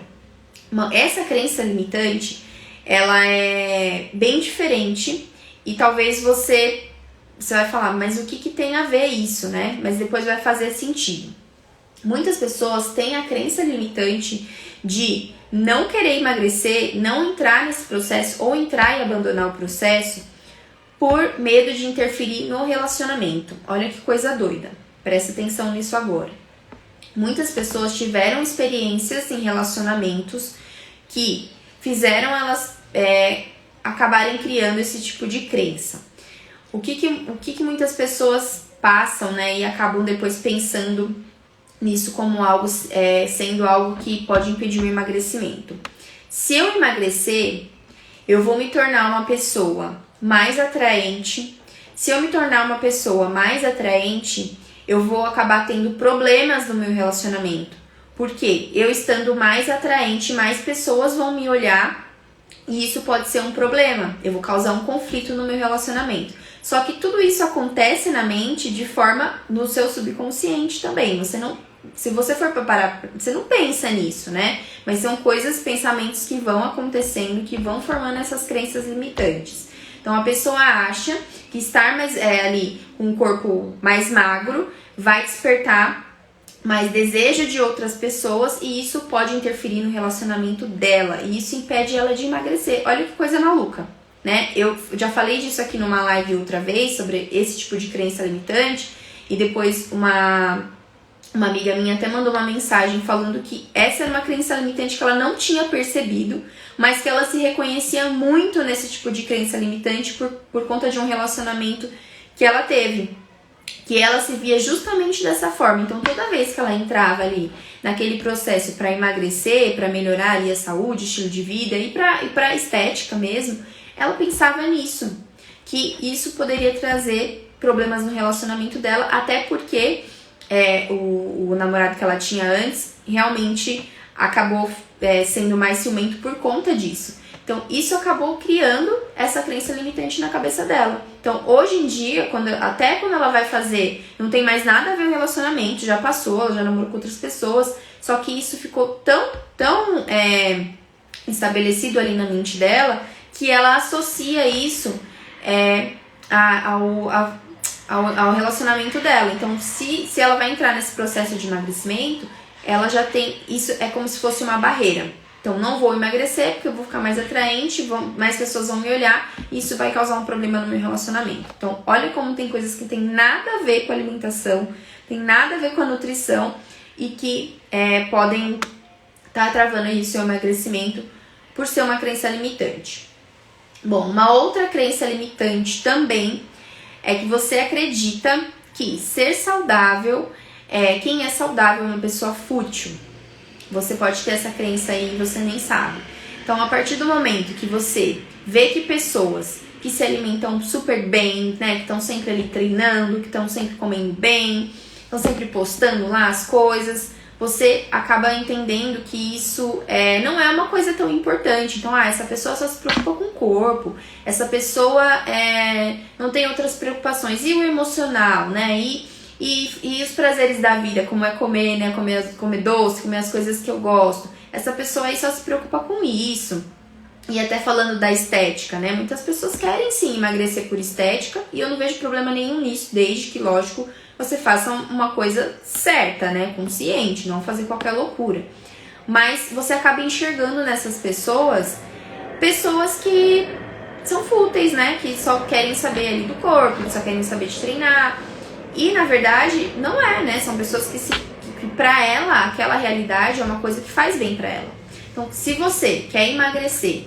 Essa crença limitante, ela é bem diferente e talvez você vai falar, mas o que tem a ver isso, né? Mas depois vai fazer sentido. Muitas pessoas têm a crença limitante de não querer emagrecer, não entrar nesse processo ou entrar e abandonar o processo por medo de interferir no relacionamento. Olha que coisa doida. Presta atenção nisso agora. Muitas pessoas tiveram experiências em relacionamentos que fizeram elas acabarem criando esse tipo de crença. O que muitas pessoas passam, né, e acabam depois pensando nisso como algo, sendo algo que pode impedir o emagrecimento. Se eu emagrecer, eu vou me tornar uma pessoa mais atraente. Se eu me tornar uma pessoa mais atraente, eu vou acabar tendo problemas no meu relacionamento. Porque eu estando mais atraente, mais pessoas vão me olhar E isso pode ser um problema, eu vou causar um conflito no meu relacionamento. Só que tudo isso acontece na mente de forma no seu subconsciente também. Você não, se você for parar, você não pensa nisso, né? Mas são coisas, pensamentos que vão acontecendo, que vão formando essas crenças limitantes. Então a pessoa acha que estar mais ali com um corpo mais magro vai despertar mais desejo de outras pessoas e isso pode interferir no relacionamento dela. E isso impede ela de emagrecer. Olha que coisa maluca, né? Eu já falei disso aqui numa live outra vez, sobre esse tipo de crença limitante. E depois uma amiga minha até mandou uma mensagem falando que essa era uma crença limitante que ela não tinha percebido, mas que ela se reconhecia muito nesse tipo de crença limitante por conta de um relacionamento que ela teve. Que ela se via justamente dessa forma. Então toda vez que ela entrava ali naquele processo para emagrecer, para melhorar ali a saúde, estilo de vida e para estética mesmo, ela pensava nisso, que isso poderia trazer problemas no relacionamento dela, até porque o namorado que ela tinha antes realmente acabou sendo mais ciumento por conta disso. Então, isso acabou criando essa crença limitante na cabeça dela. Então, hoje em dia, até quando ela vai fazer, não tem mais nada a ver com o relacionamento, já passou, ela já namorou com outras pessoas, só que isso ficou tão estabelecido ali na mente dela, que ela associa isso ao relacionamento dela. Então, se ela vai entrar nesse processo de emagrecimento, ela já tem, isso é como se fosse uma barreira. Então, não vou emagrecer porque eu vou ficar mais atraente, mais pessoas vão me olhar e isso vai causar um problema no meu relacionamento. Então, olha como tem coisas que tem nada a ver com a alimentação, tem nada a ver com a nutrição e que podem estar travando aí o seu emagrecimento por ser uma crença limitante. Bom, uma outra crença limitante também é que você acredita que ser saudável, quem é saudável é uma pessoa fútil. Você pode ter essa crença aí e você nem sabe. Então, a partir do momento que você vê que pessoas que se alimentam super bem, né, que estão sempre ali treinando, que estão sempre comendo bem, estão sempre postando lá as coisas, você acaba entendendo que isso não é uma coisa tão importante. Então, essa pessoa só se preocupa com o corpo, essa pessoa não tem outras preocupações. E o emocional, né? E os prazeres da vida, como é comer, né? Comer doce, comer as coisas que eu gosto. Essa pessoa aí só se preocupa com isso. E até falando da estética, né? Muitas pessoas querem sim emagrecer por estética e eu não vejo problema nenhum nisso, desde que, lógico, você faça uma coisa certa, né? Consciente, não fazer qualquer loucura. Mas você acaba enxergando nessas pessoas que são fúteis, né? Que só querem saber ali do corpo, que só querem saber de treinar. E, na verdade, não é, né? São pessoas que pra ela, aquela realidade é uma coisa que faz bem pra ela. Então, se você quer emagrecer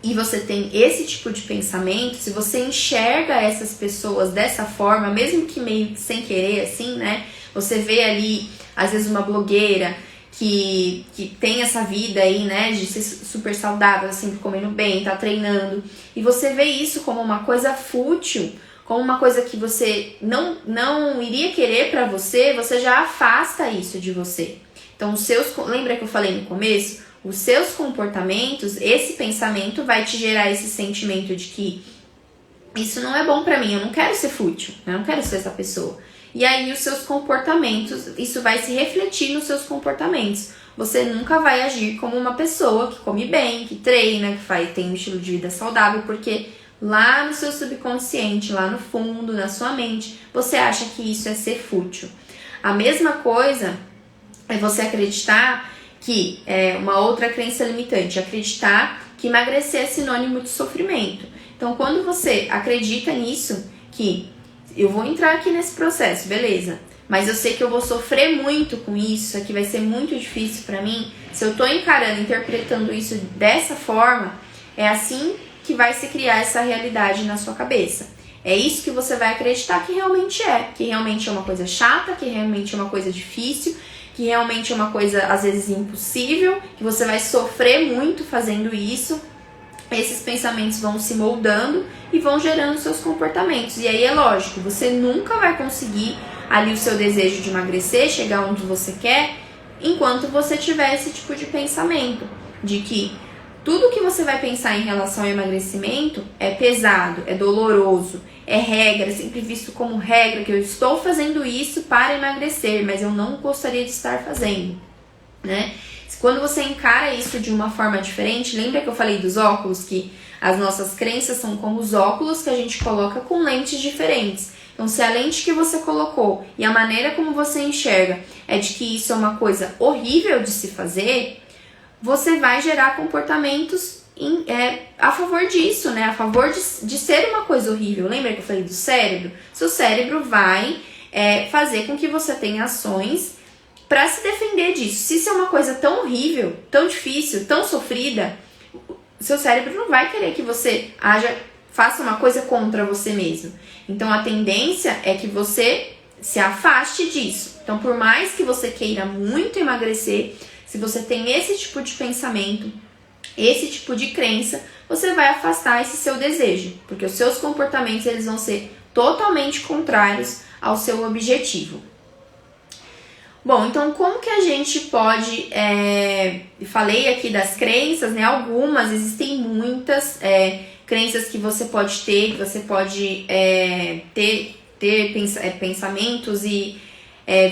e você tem esse tipo de pensamento, se você enxerga essas pessoas dessa forma, mesmo que meio sem querer, assim, né? Você vê ali, às vezes, uma blogueira que tem essa vida aí, né? De ser super saudável, sempre comendo bem, tá treinando. E você vê isso como uma coisa fútil, como uma coisa que você não iria querer pra você, você já afasta isso de você. Então, lembra que eu falei no começo? Os seus comportamentos, esse pensamento vai te gerar esse sentimento de que isso não é bom pra mim, eu não quero ser fútil, eu não quero ser essa pessoa. E aí os seus comportamentos, isso vai se refletir nos seus comportamentos. Você nunca vai agir como uma pessoa que come bem, que treina, que tem um estilo de vida saudável, porque lá no seu subconsciente, lá no fundo, na sua mente, você acha que isso é ser fútil. A mesma coisa é você acreditar que uma outra crença limitante, acreditar que emagrecer é sinônimo de sofrimento. Então, quando você acredita nisso, que eu vou entrar aqui nesse processo, beleza, mas eu sei que eu vou sofrer muito com isso aqui, vai ser muito difícil pra mim, se eu tô encarando, interpretando isso dessa forma, é assim que vai se criar essa realidade na sua cabeça. É isso que você vai acreditar que realmente é uma coisa chata, que realmente é uma coisa difícil, que realmente é uma coisa, às vezes, impossível, que você vai sofrer muito fazendo isso. Esses pensamentos vão se moldando e vão gerando seus comportamentos. E aí é lógico, você nunca vai conseguir ali o seu desejo de emagrecer, chegar onde você quer, enquanto você tiver esse tipo de pensamento, de que tudo que você vai pensar em relação ao emagrecimento é pesado, é doloroso, é regra, é sempre visto como regra, que eu estou fazendo isso para emagrecer, mas eu não gostaria de estar fazendo, né? Quando você encara isso de uma forma diferente, lembra que eu falei dos óculos, que as nossas crenças são como os óculos que a gente coloca com lentes diferentes. Então, se a lente que você colocou e a maneira como você enxerga é de que isso é uma coisa horrível de se fazer, você vai gerar comportamentos a favor disso, né? A favor de ser uma coisa horrível. Lembra que eu falei do cérebro? Seu cérebro vai fazer com que você tenha ações para se defender disso. Se isso é uma coisa tão horrível, tão difícil, tão sofrida, seu cérebro não vai querer que você faça uma coisa contra você mesmo. Então, a tendência é que você se afaste disso. Então, por mais que você queira muito emagrecer, se você tem esse tipo de pensamento, esse tipo de crença, você vai afastar esse seu desejo, porque os seus comportamentos eles vão ser totalmente contrários ao seu objetivo. Bom, então como que a gente pode, falei aqui das crenças, né? Algumas, existem muitas crenças que você pode ter, que você pode ter pensamentos e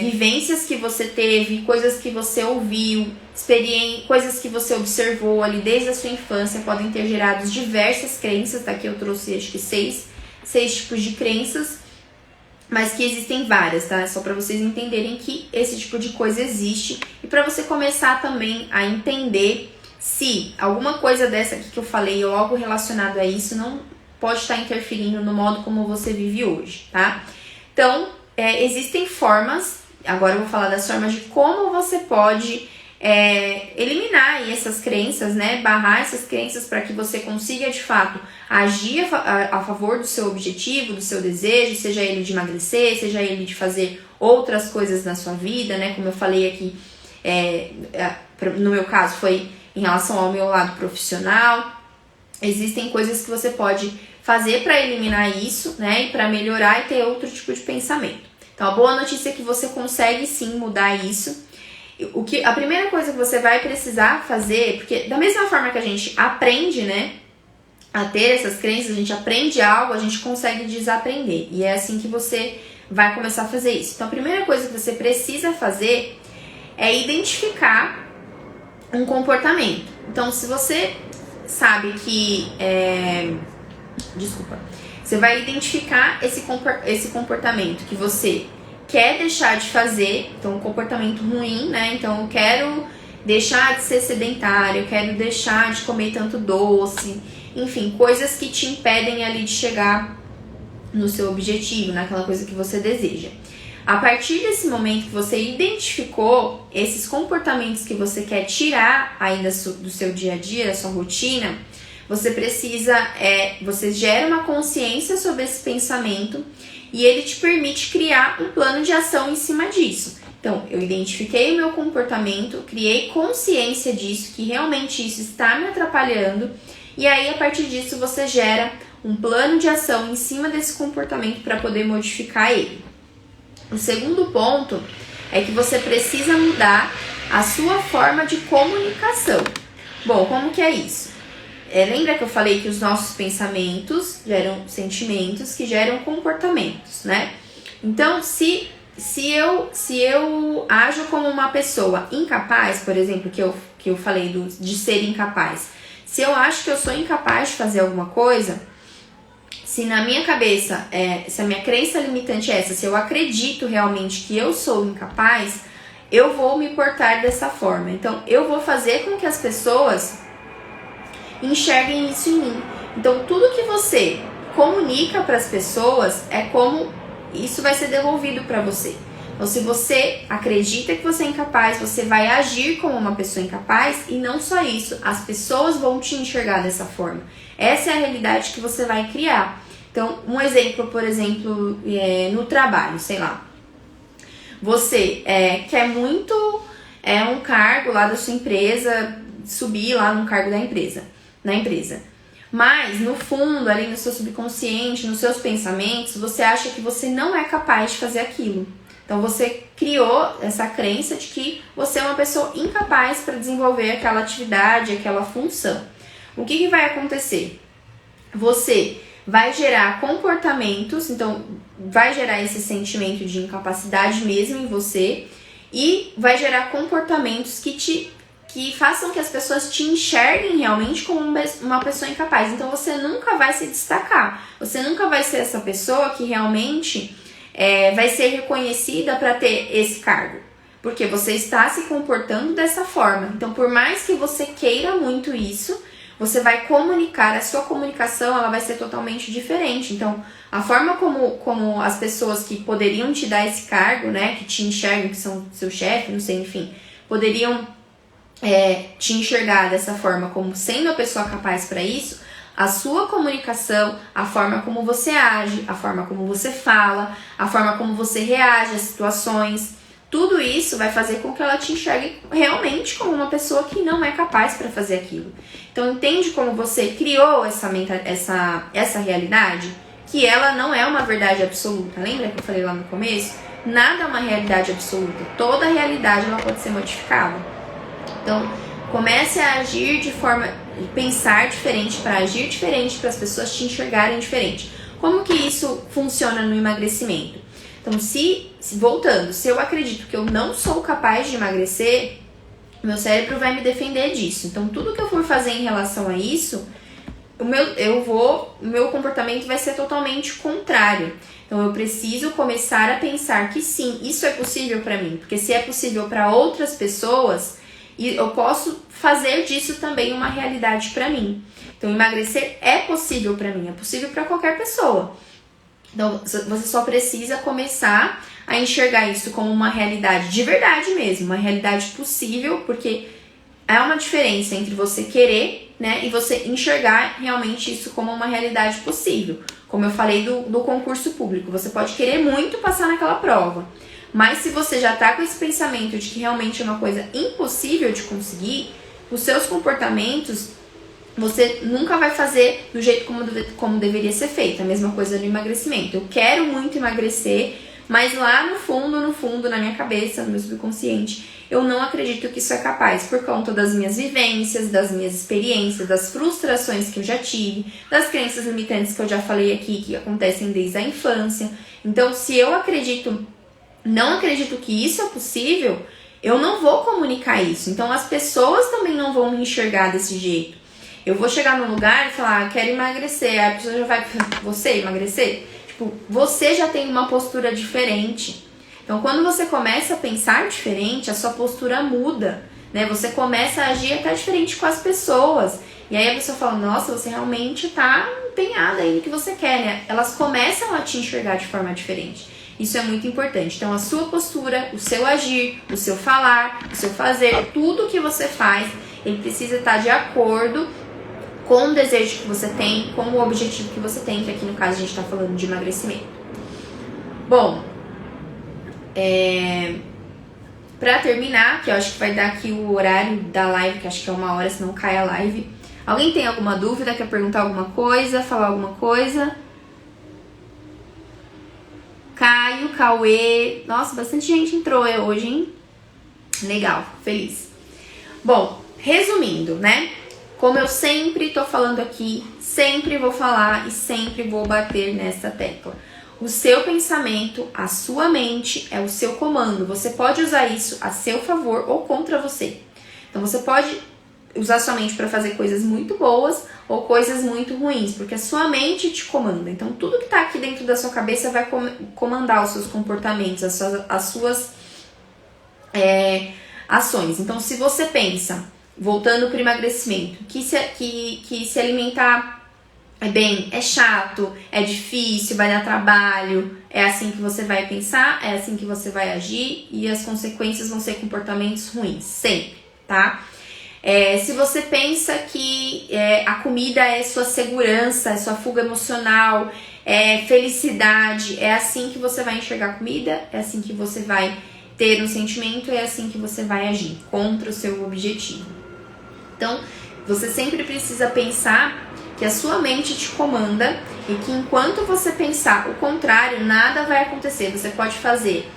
vivências que você teve, coisas que você ouviu, coisas que você observou ali desde a sua infância, podem ter gerado diversas crenças. Daqui eu trouxe acho que seis tipos de crenças, mas que existem várias, tá? Só para vocês entenderem que esse tipo de coisa existe e para você começar também a entender se alguma coisa dessa aqui que eu falei ou algo relacionado a isso não pode estar interferindo no modo como você vive hoje, tá? Então, existem formas, agora eu vou falar das formas de como você pode eliminar aí essas crenças, né? Barrar essas crenças para que você consiga de fato agir a favor do seu objetivo, do seu desejo, seja ele de emagrecer, seja ele de fazer outras coisas na sua vida, né? Como eu falei aqui, no meu caso foi em relação ao meu lado profissional. Existem coisas que você pode fazer para eliminar isso, né? E para melhorar e ter outro tipo de pensamento. Então, a boa notícia é que você consegue sim mudar isso. A primeira coisa que você vai precisar fazer, porque da mesma forma que a gente aprende, né, a ter essas crenças, a gente aprende algo, a gente consegue desaprender. E é assim que você vai começar a fazer isso. Então, a primeira coisa que você precisa fazer é identificar um comportamento. Então, se você sabe que... Você vai identificar esse comportamento que você quer deixar de fazer, então um comportamento ruim, né? Então eu quero deixar de ser sedentário, eu quero deixar de comer tanto doce, enfim, coisas que te impedem ali de chegar no seu objetivo, naquela coisa que você deseja. A partir desse momento que você identificou esses comportamentos que você quer tirar aí do seu dia a dia, da sua rotina, você precisa, você gera uma consciência sobre esse pensamento e ele te permite criar um plano de ação em cima disso. Então, eu identifiquei o meu comportamento, criei consciência disso, que realmente isso está me atrapalhando, e aí a partir disso você gera um plano de ação em cima desse comportamento para poder modificar ele. O segundo ponto é que você precisa mudar a sua forma de comunicação. Bom, como que é isso? Lembra que eu falei que os nossos pensamentos geram sentimentos que geram comportamentos, né? Então, se eu ajo como uma pessoa incapaz, por exemplo, que eu falei de ser incapaz, se eu acho que eu sou incapaz de fazer alguma coisa, se na minha cabeça, se a minha crença limitante é essa, se eu acredito realmente que eu sou incapaz, eu vou me portar dessa forma. Então, eu vou fazer com que as pessoas enxerguem isso em mim. Então, tudo que você comunica para as pessoas é como isso vai ser devolvido para você. Então, se você acredita que você é incapaz, você vai agir como uma pessoa incapaz e não só isso, as pessoas vão te enxergar dessa forma. Essa é a realidade que você vai criar. Então, um exemplo, por exemplo, no trabalho, sei lá. Você quer muito um cargo lá da sua empresa, subir lá no cargo na empresa. Mas, no fundo, ali no seu subconsciente, nos seus pensamentos, você acha que você não é capaz de fazer aquilo. Então, você criou essa crença de que você é uma pessoa incapaz para desenvolver aquela atividade, aquela função. o que vai acontecer? Você vai gerar comportamentos, então vai gerar esse sentimento de incapacidade mesmo em você e vai gerar comportamentos que façam que as pessoas te enxerguem realmente como uma pessoa incapaz. Então você nunca vai se destacar, você nunca vai ser essa pessoa que realmente vai ser reconhecida para ter esse cargo, porque você está se comportando dessa forma. Então, por mais que você queira muito isso, você vai comunicar, a sua comunicação ela vai ser totalmente diferente. Então, a forma como as pessoas que poderiam te dar esse cargo, né, que te enxergam, que são seu chefe, não sei, enfim, poderiam te enxergar dessa forma como sendo a pessoa capaz para isso, a sua comunicação, a forma como você age, a forma como você fala, a forma como você reage às situações, tudo isso vai fazer com que ela te enxergue realmente como uma pessoa que não é capaz para fazer aquilo. Então entende como você criou essa realidade? Que ela não é uma verdade absoluta. Lembra que eu falei lá no começo? Nada é uma realidade absoluta. Toda realidade ela pode ser modificada. Então comece a agir de forma, pensar diferente para agir diferente, para as pessoas te enxergarem diferente. Como que isso funciona no emagrecimento? Então, voltando, se eu acredito que eu não sou capaz de emagrecer, meu cérebro vai me defender disso. Então, tudo que eu for fazer em relação a isso, o meu comportamento vai ser totalmente contrário. Então, eu preciso começar a pensar que sim, isso é possível para mim. Porque se é possível para outras pessoas, eu posso fazer disso também uma realidade para mim. Então, emagrecer é possível para mim, é possível para qualquer pessoa. Então, você só precisa começar a enxergar isso como uma realidade de verdade mesmo, uma realidade possível, porque há uma diferença entre você querer, né, e você enxergar realmente isso como uma realidade possível. Como eu falei do concurso público, você pode querer muito passar naquela prova, mas se você já tá com esse pensamento de que realmente é uma coisa impossível de conseguir, os seus comportamentos você nunca vai fazer do jeito como deveria ser feito. A mesma coisa no emagrecimento. Eu quero muito emagrecer, mas lá no fundo, na minha cabeça, no meu subconsciente, eu não acredito que isso é capaz, por conta das minhas vivências, das minhas experiências, das frustrações que eu já tive, das crenças limitantes que eu já falei aqui, que acontecem desde a infância. Então, se eu não acredito que isso é possível, eu não vou comunicar isso. Então, as pessoas também não vão me enxergar desse jeito. Eu vou chegar num lugar e falar, quero emagrecer. Aí a pessoa já vai, você emagrecer? Tipo, você já tem uma postura diferente. Então, quando você começa a pensar diferente, a sua postura muda, né? Você começa a agir até diferente com as pessoas. E aí a pessoa fala, nossa, você realmente tá empenhada aí no que você quer, né? Elas começam a te enxergar de forma diferente. Isso é muito importante. Então, a sua postura, o seu agir, o seu falar, o seu fazer, tudo que você faz, ele precisa estar de acordo com o desejo que você tem, com o objetivo que você tem, que aqui no caso a gente está falando de emagrecimento. Bom, pra terminar, que eu acho que vai dar aqui o horário da live, que acho que é 1h, senão cai a live. Alguém tem alguma dúvida, quer perguntar alguma coisa, falar alguma coisa? Caio, Cauê, nossa, bastante gente entrou hoje, hein? Legal, feliz. Bom, resumindo, né? Como eu sempre tô falando aqui, sempre vou falar e sempre vou bater nessa tecla. O seu pensamento, a sua mente é o seu comando. Você pode usar isso a seu favor ou contra você. Então você pode usar sua mente para fazer coisas muito boas ou coisas muito ruins, porque a sua mente te comanda. Então tudo que tá aqui dentro da sua cabeça vai comandar os seus comportamentos, as suas ações. Então se você pensa, voltando para o emagrecimento, que se alimentar bem é chato, é difícil, vai dar trabalho, é assim que você vai pensar, é assim que você vai agir e as consequências vão ser comportamentos ruins, sempre, tá? Se você pensa que a comida é sua segurança, é sua fuga emocional, é felicidade, é assim que você vai enxergar a comida, é assim que você vai ter um sentimento, é assim que você vai agir contra o seu objetivo. Então, você sempre precisa pensar que a sua mente te comanda e que enquanto você pensar o contrário, nada vai acontecer. Você pode fazer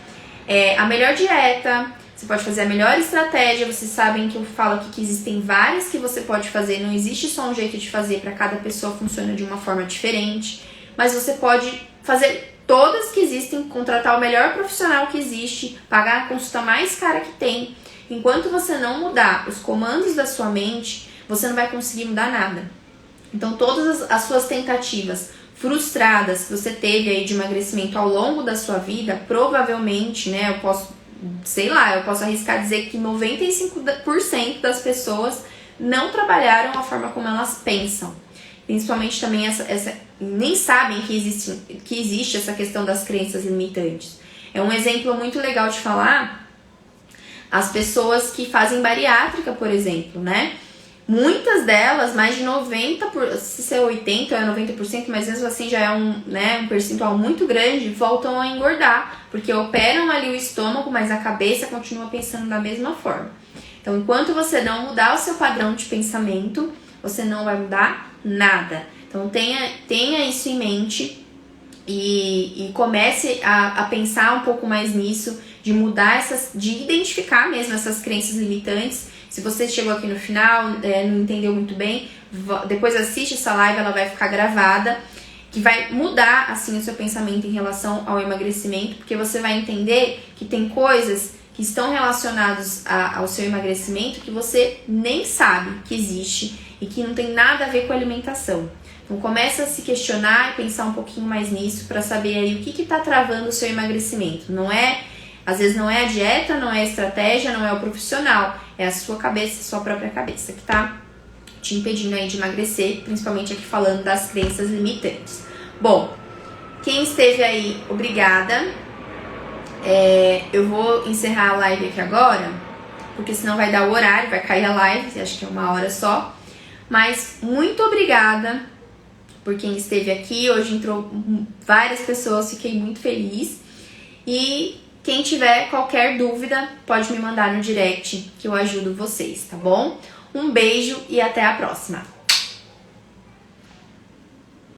a melhor dieta, você pode fazer a melhor estratégia. Vocês sabem que eu falo aqui que existem várias que você pode fazer, não existe só um jeito de fazer, para cada pessoa funciona de uma forma diferente, mas você pode fazer todas que existem, contratar o melhor profissional que existe, pagar a consulta mais cara que tem. Enquanto você não mudar os comandos da sua mente, você não vai conseguir mudar nada. Então todas as suas tentativas frustradas que você teve aí de emagrecimento ao longo da sua vida, provavelmente, né, eu posso arriscar dizer que 95% das pessoas não trabalharam a forma como elas pensam. Principalmente também nem sabem que existe essa questão das crenças limitantes. É um exemplo muito legal de falar, as pessoas que fazem bariátrica, por exemplo, né? Muitas delas, mais de 90%, se é 80% ou 90%, mas mesmo assim já é um percentual muito grande, voltam a engordar, porque operam ali o estômago, mas a cabeça continua pensando da mesma forma. Então, enquanto você não mudar o seu padrão de pensamento, você não vai mudar nada. Então, tenha isso em mente e comece a pensar um pouco mais nisso, de mudar de identificar mesmo essas crenças limitantes. Se você chegou aqui no final, não entendeu muito bem, depois assiste essa live, ela vai ficar gravada, que vai mudar assim o seu pensamento em relação ao emagrecimento, porque você vai entender que tem coisas que estão relacionadas ao seu emagrecimento que você nem sabe que existe e que não tem nada a ver com a alimentação. Então começa a se questionar e pensar um pouquinho mais nisso para saber aí o que está travando o seu emagrecimento. Às vezes não é a dieta, não é a estratégia, não é o profissional, é a sua cabeça, a sua própria cabeça que tá te impedindo aí de emagrecer, principalmente aqui falando das crenças limitantes. Bom, quem esteve aí, obrigada. Eu vou encerrar a live aqui agora, porque senão vai dar o horário, vai cair a live, acho que é 1 hora só. Mas muito obrigada por quem esteve aqui. Hoje entrou várias pessoas, fiquei muito feliz. E quem tiver qualquer dúvida, pode me mandar no direct que eu ajudo vocês, tá bom? Um beijo e até a próxima!